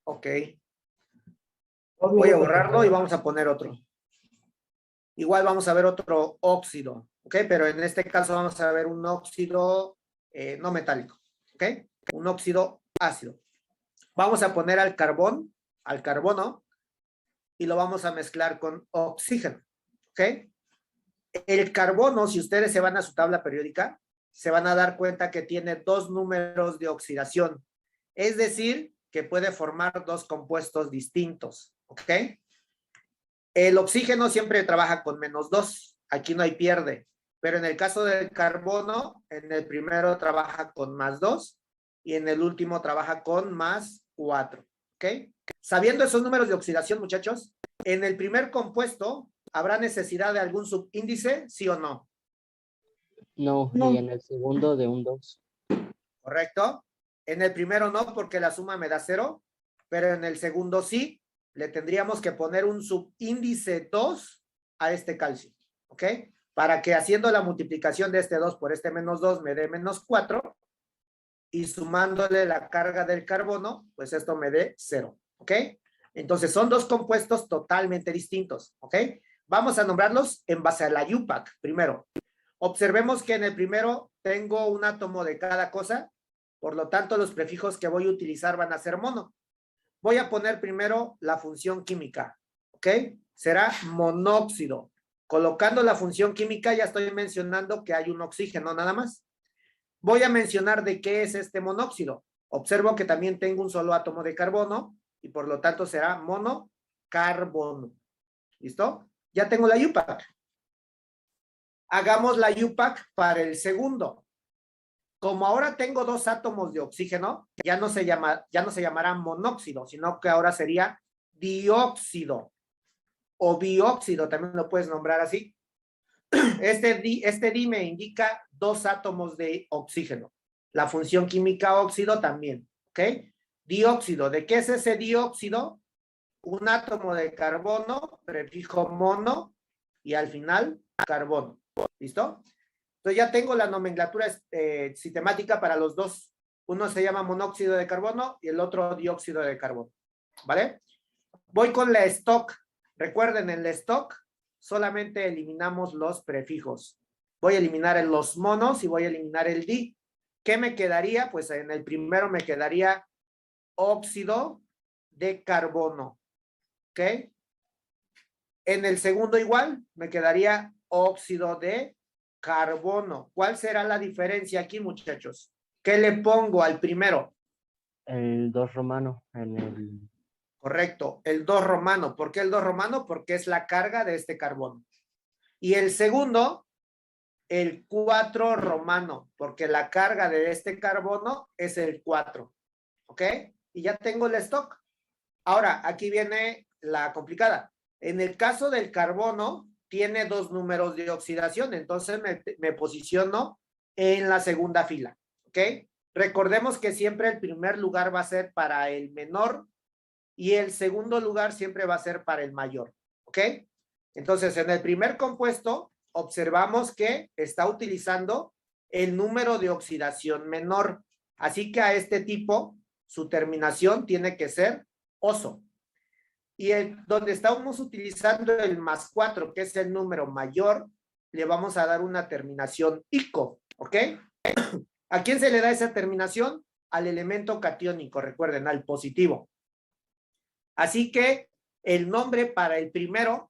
Ok. Voy a borrarlo y vamos a poner otro. Igual vamos a ver otro óxido, ¿ok? Pero en este caso vamos a ver un óxido no metálico, ¿ok? Un óxido ácido. Vamos a poner al carbono, y lo vamos a mezclar con oxígeno, ¿ok? El carbono, si ustedes se van a su tabla periódica, se van a dar cuenta que tiene 2 números de oxidación. Es decir, que puede formar 2 compuestos distintos, ¿ok? El oxígeno siempre trabaja con -2. Aquí no hay pierde. Pero en el caso del carbono, en el primero trabaja con +2 y en el último trabaja con +4, ¿ok? Sabiendo esos números de oxidación, muchachos, en el primer compuesto, ¿habrá necesidad de algún subíndice, sí o no? No, y en el segundo de un 2. ¿Correcto? En el primero no, porque la suma me da 0, pero en el segundo sí. Le tendríamos que poner un subíndice 2 a este calcio, ¿ok? Para que haciendo la multiplicación de este 2 por este -2 me dé -4 y sumándole la carga del carbono, pues esto me dé 0, ¿ok? Entonces son 2 compuestos totalmente distintos, ¿ok? Vamos a nombrarlos en base a la IUPAC primero. Observemos que en el primero tengo un átomo de cada cosa, por lo tanto los prefijos que voy a utilizar van a ser mono. Voy a poner primero la función química, ¿ok? Será monóxido. Colocando la función química ya estoy mencionando que hay un oxígeno nada más. Voy a mencionar de qué es este monóxido. Observo que también tengo un solo átomo de carbono y por lo tanto será monocarbono. ¿Listo? Ya tengo la IUPAC. Hagamos la IUPAC para el segundo. Como ahora tengo 2 átomos de oxígeno, ya no se llamará monóxido, sino que ahora sería dióxido o bióxido, también lo puedes nombrar así. Este di me indica 2 átomos de oxígeno. La función química óxido también, ¿ok? Dióxido, ¿de qué es ese dióxido? Un átomo de carbono, prefijo mono, y al final carbono. ¿Listo? Entonces ya tengo la nomenclatura sistemática para los 2. Uno se llama monóxido de carbono y el otro dióxido de carbono. ¿Vale? Voy con la stock. Recuerden, en la stock solamente eliminamos los prefijos. Voy a eliminar los monos y voy a eliminar el di. ¿Qué me quedaría? Pues en el primero me quedaría óxido de carbono. ¿Ok? En el segundo igual me quedaría óxido de carbono. ¿Cuál será la diferencia aquí, muchachos? ¿Qué le pongo al primero? El 2 romano en el... Correcto, el 2 romano. ¿Por qué el 2 romano? Porque es la carga de este carbono. Y el segundo, el 4 romano, porque la carga de este carbono es el 4. ¿Ok? Y ya tengo el stock. Ahora, aquí viene la complicada. En el caso del carbono, tiene 2 números de oxidación, entonces me posiciono en la segunda fila. ¿Ok? Recordemos que siempre el primer lugar va a ser para el menor y el segundo lugar siempre va a ser para el mayor. ¿Ok? Entonces, en el primer compuesto, observamos que está utilizando el número de oxidación menor. Así que a este tipo, su terminación tiene que ser oso. Y donde estamos utilizando el +4, que es el número mayor, le vamos a dar una terminación ico. ¿Ok? ¿A quién se le da esa terminación? Al elemento catiónico, recuerden, al positivo. Así que el nombre para el primero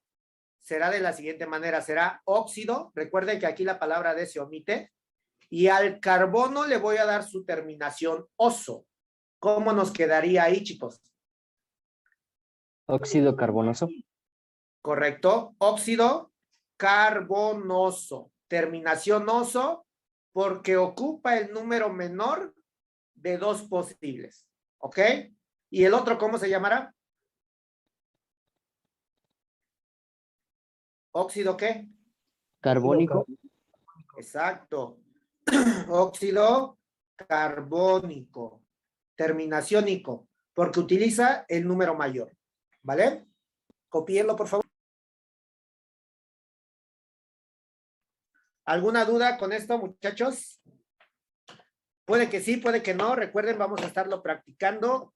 será de la siguiente manera, será óxido, recuerden que aquí la palabra de se omite, y al carbono le voy a dar su terminación oso. ¿Cómo nos quedaría ahí, chicos? Óxido carbonoso. Correcto, óxido carbonoso, terminación oso, porque ocupa el número menor de 2 posibles, ¿ok? ¿Y el otro cómo se llamará? ¿Óxido qué? Carbónico. Exacto. Óxido carbónico. Terminación ico, porque utiliza el número mayor. ¿Vale? Copíenlo, por favor. ¿Alguna duda con esto, muchachos? Puede que sí, puede que no. Recuerden, vamos a estarlo practicando.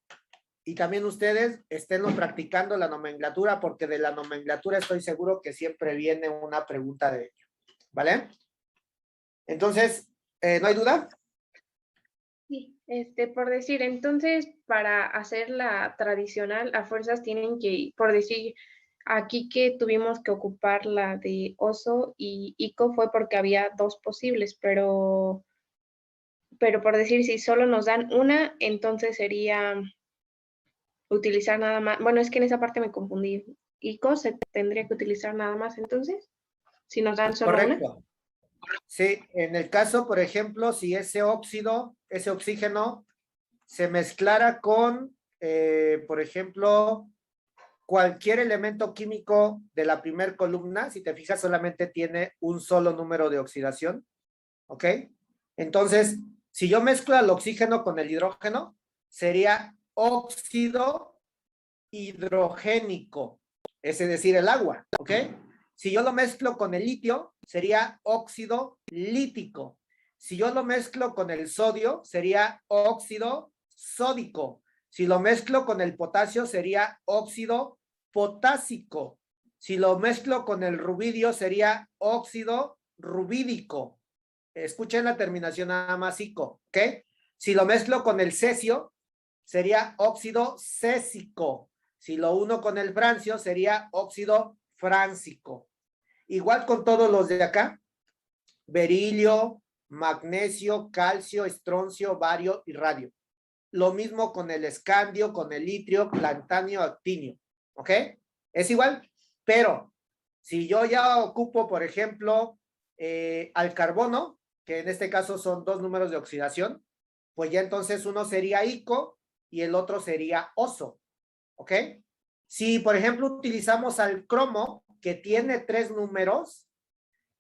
Y también ustedes esténlo practicando la nomenclatura, porque de la nomenclatura estoy seguro que siempre viene una pregunta de ello. ¿Vale? Entonces, ¿no hay duda? Sí, por decir, entonces, para hacer la tradicional, a fuerzas tienen que, por decir, aquí que tuvimos que ocupar la de oso y ico fue porque había 2 posibles, pero por decir, si solo nos dan una, entonces sería utilizar nada más. Bueno, es que en esa parte me confundí. ¿Ico se tendría que utilizar nada más entonces? Si nos dan solo una. Correcto. Sí, en el caso, por ejemplo, si ese óxido, ese oxígeno, se mezclara con, por ejemplo, cualquier elemento químico de la primer columna, si te fijas, solamente tiene un solo número de oxidación, ¿ok? Entonces, si yo mezclo el oxígeno con el hidrógeno, sería óxido hidrogénico, es decir, el agua, ¿ok? Si yo lo mezclo con el litio, sería óxido lítico. Si yo lo mezclo con el sodio, sería óxido sódico. Si lo mezclo con el potasio, sería óxido potásico. Si lo mezclo con el rubidio, sería óxido rubídico. Escuchen la terminación nada más, ico, ¿ok? Si lo mezclo con el cesio, sería óxido césico. Si lo uno con el francio, sería óxido fráncico. Igual con todos los de acá, berilio, magnesio, calcio, estroncio, bario y radio. Lo mismo con el escandio, con el litrio, plantanio, actinio. ¿Ok? Es igual, pero si yo ya ocupo, por ejemplo, al carbono, que en este caso son 2 números de oxidación, pues ya entonces uno sería ico y el otro sería oso. ¿Ok? Si, por ejemplo, utilizamos al cromo, que tiene 3 números,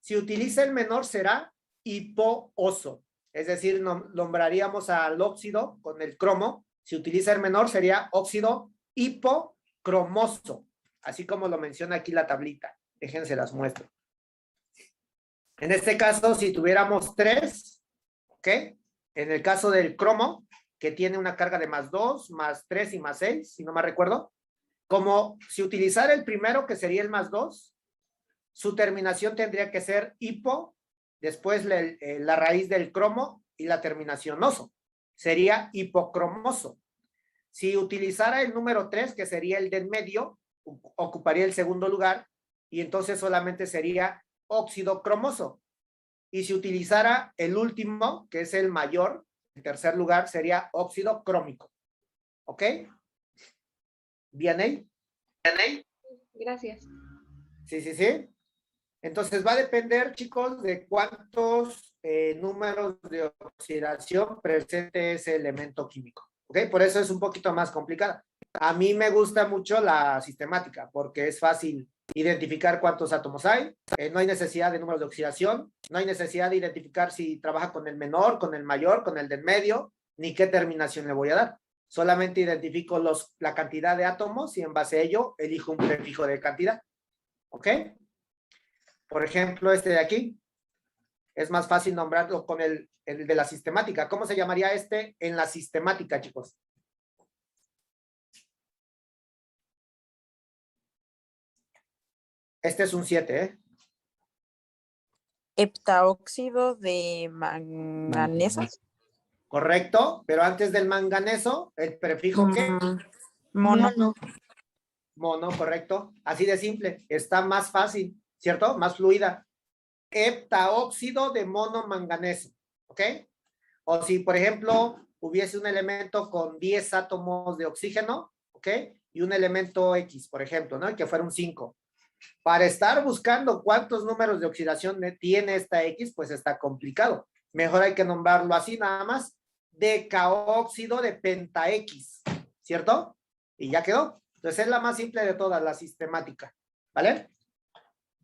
si utiliza el menor será hipooso. Es decir, nombraríamos al óxido con el cromo. Si utiliza el menor sería óxido hipocromoso. Así como lo menciona aquí la tablita. Déjense las muestro. En este caso, si tuviéramos 3, ¿ok? En el caso del cromo, que tiene una carga de +2, +3 y +6, si no me recuerdo, como si utilizara el primero, que sería el +2, su terminación tendría que ser hipo, después la raíz del cromo y la terminación oso. Sería hipocromoso. Si utilizara el número 3, que sería el del medio, ocuparía el segundo lugar y entonces solamente sería óxido cromoso. Y si utilizara el último, que es el mayor, en tercer lugar, sería óxido crómico. ¿Ok? ¿Bien ahí? Gracias. Sí, sí, sí. Entonces va a depender, chicos, de cuántos números de oxidación presente ese elemento químico. ¿Ok? Por eso es un poquito más complicada. A mí me gusta mucho la sistemática porque es fácil identificar cuántos átomos hay. No hay necesidad de números de oxidación. No hay necesidad de identificar si trabaja con el menor, con el mayor, con el del medio, ni qué terminación le voy a dar. Solamente identifico la cantidad de átomos y en base a ello elijo un prefijo de cantidad. ¿Ok? Por ejemplo, este de aquí. Es más fácil nombrarlo con el de la sistemática. ¿Cómo se llamaría este en la sistemática, chicos? Este es un 7, ¿eh? Heptaóxido de manganeso. Correcto, pero antes del manganeso, el prefijo ¿qué? Mono. Mono, correcto. Así de simple. Está más fácil, ¿cierto? Más fluida. Heptaóxido de monomanganeso, ¿ok? O si, por ejemplo, hubiese un elemento con 10 átomos de oxígeno, ¿ok? Y un elemento X, por ejemplo, ¿no? Que fuera un 5. Para estar buscando cuántos números de oxidación tiene esta X, pues está complicado. Mejor hay que nombrarlo así nada más. Decaóxido de penta X, ¿cierto? Y ya quedó. Entonces es la más simple de todas, la sistemática, ¿vale?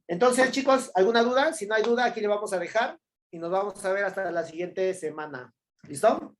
Entonces, chicos, ¿alguna duda? Si no hay duda, aquí le vamos a dejar y nos vamos a ver hasta la siguiente semana. ¿Listo?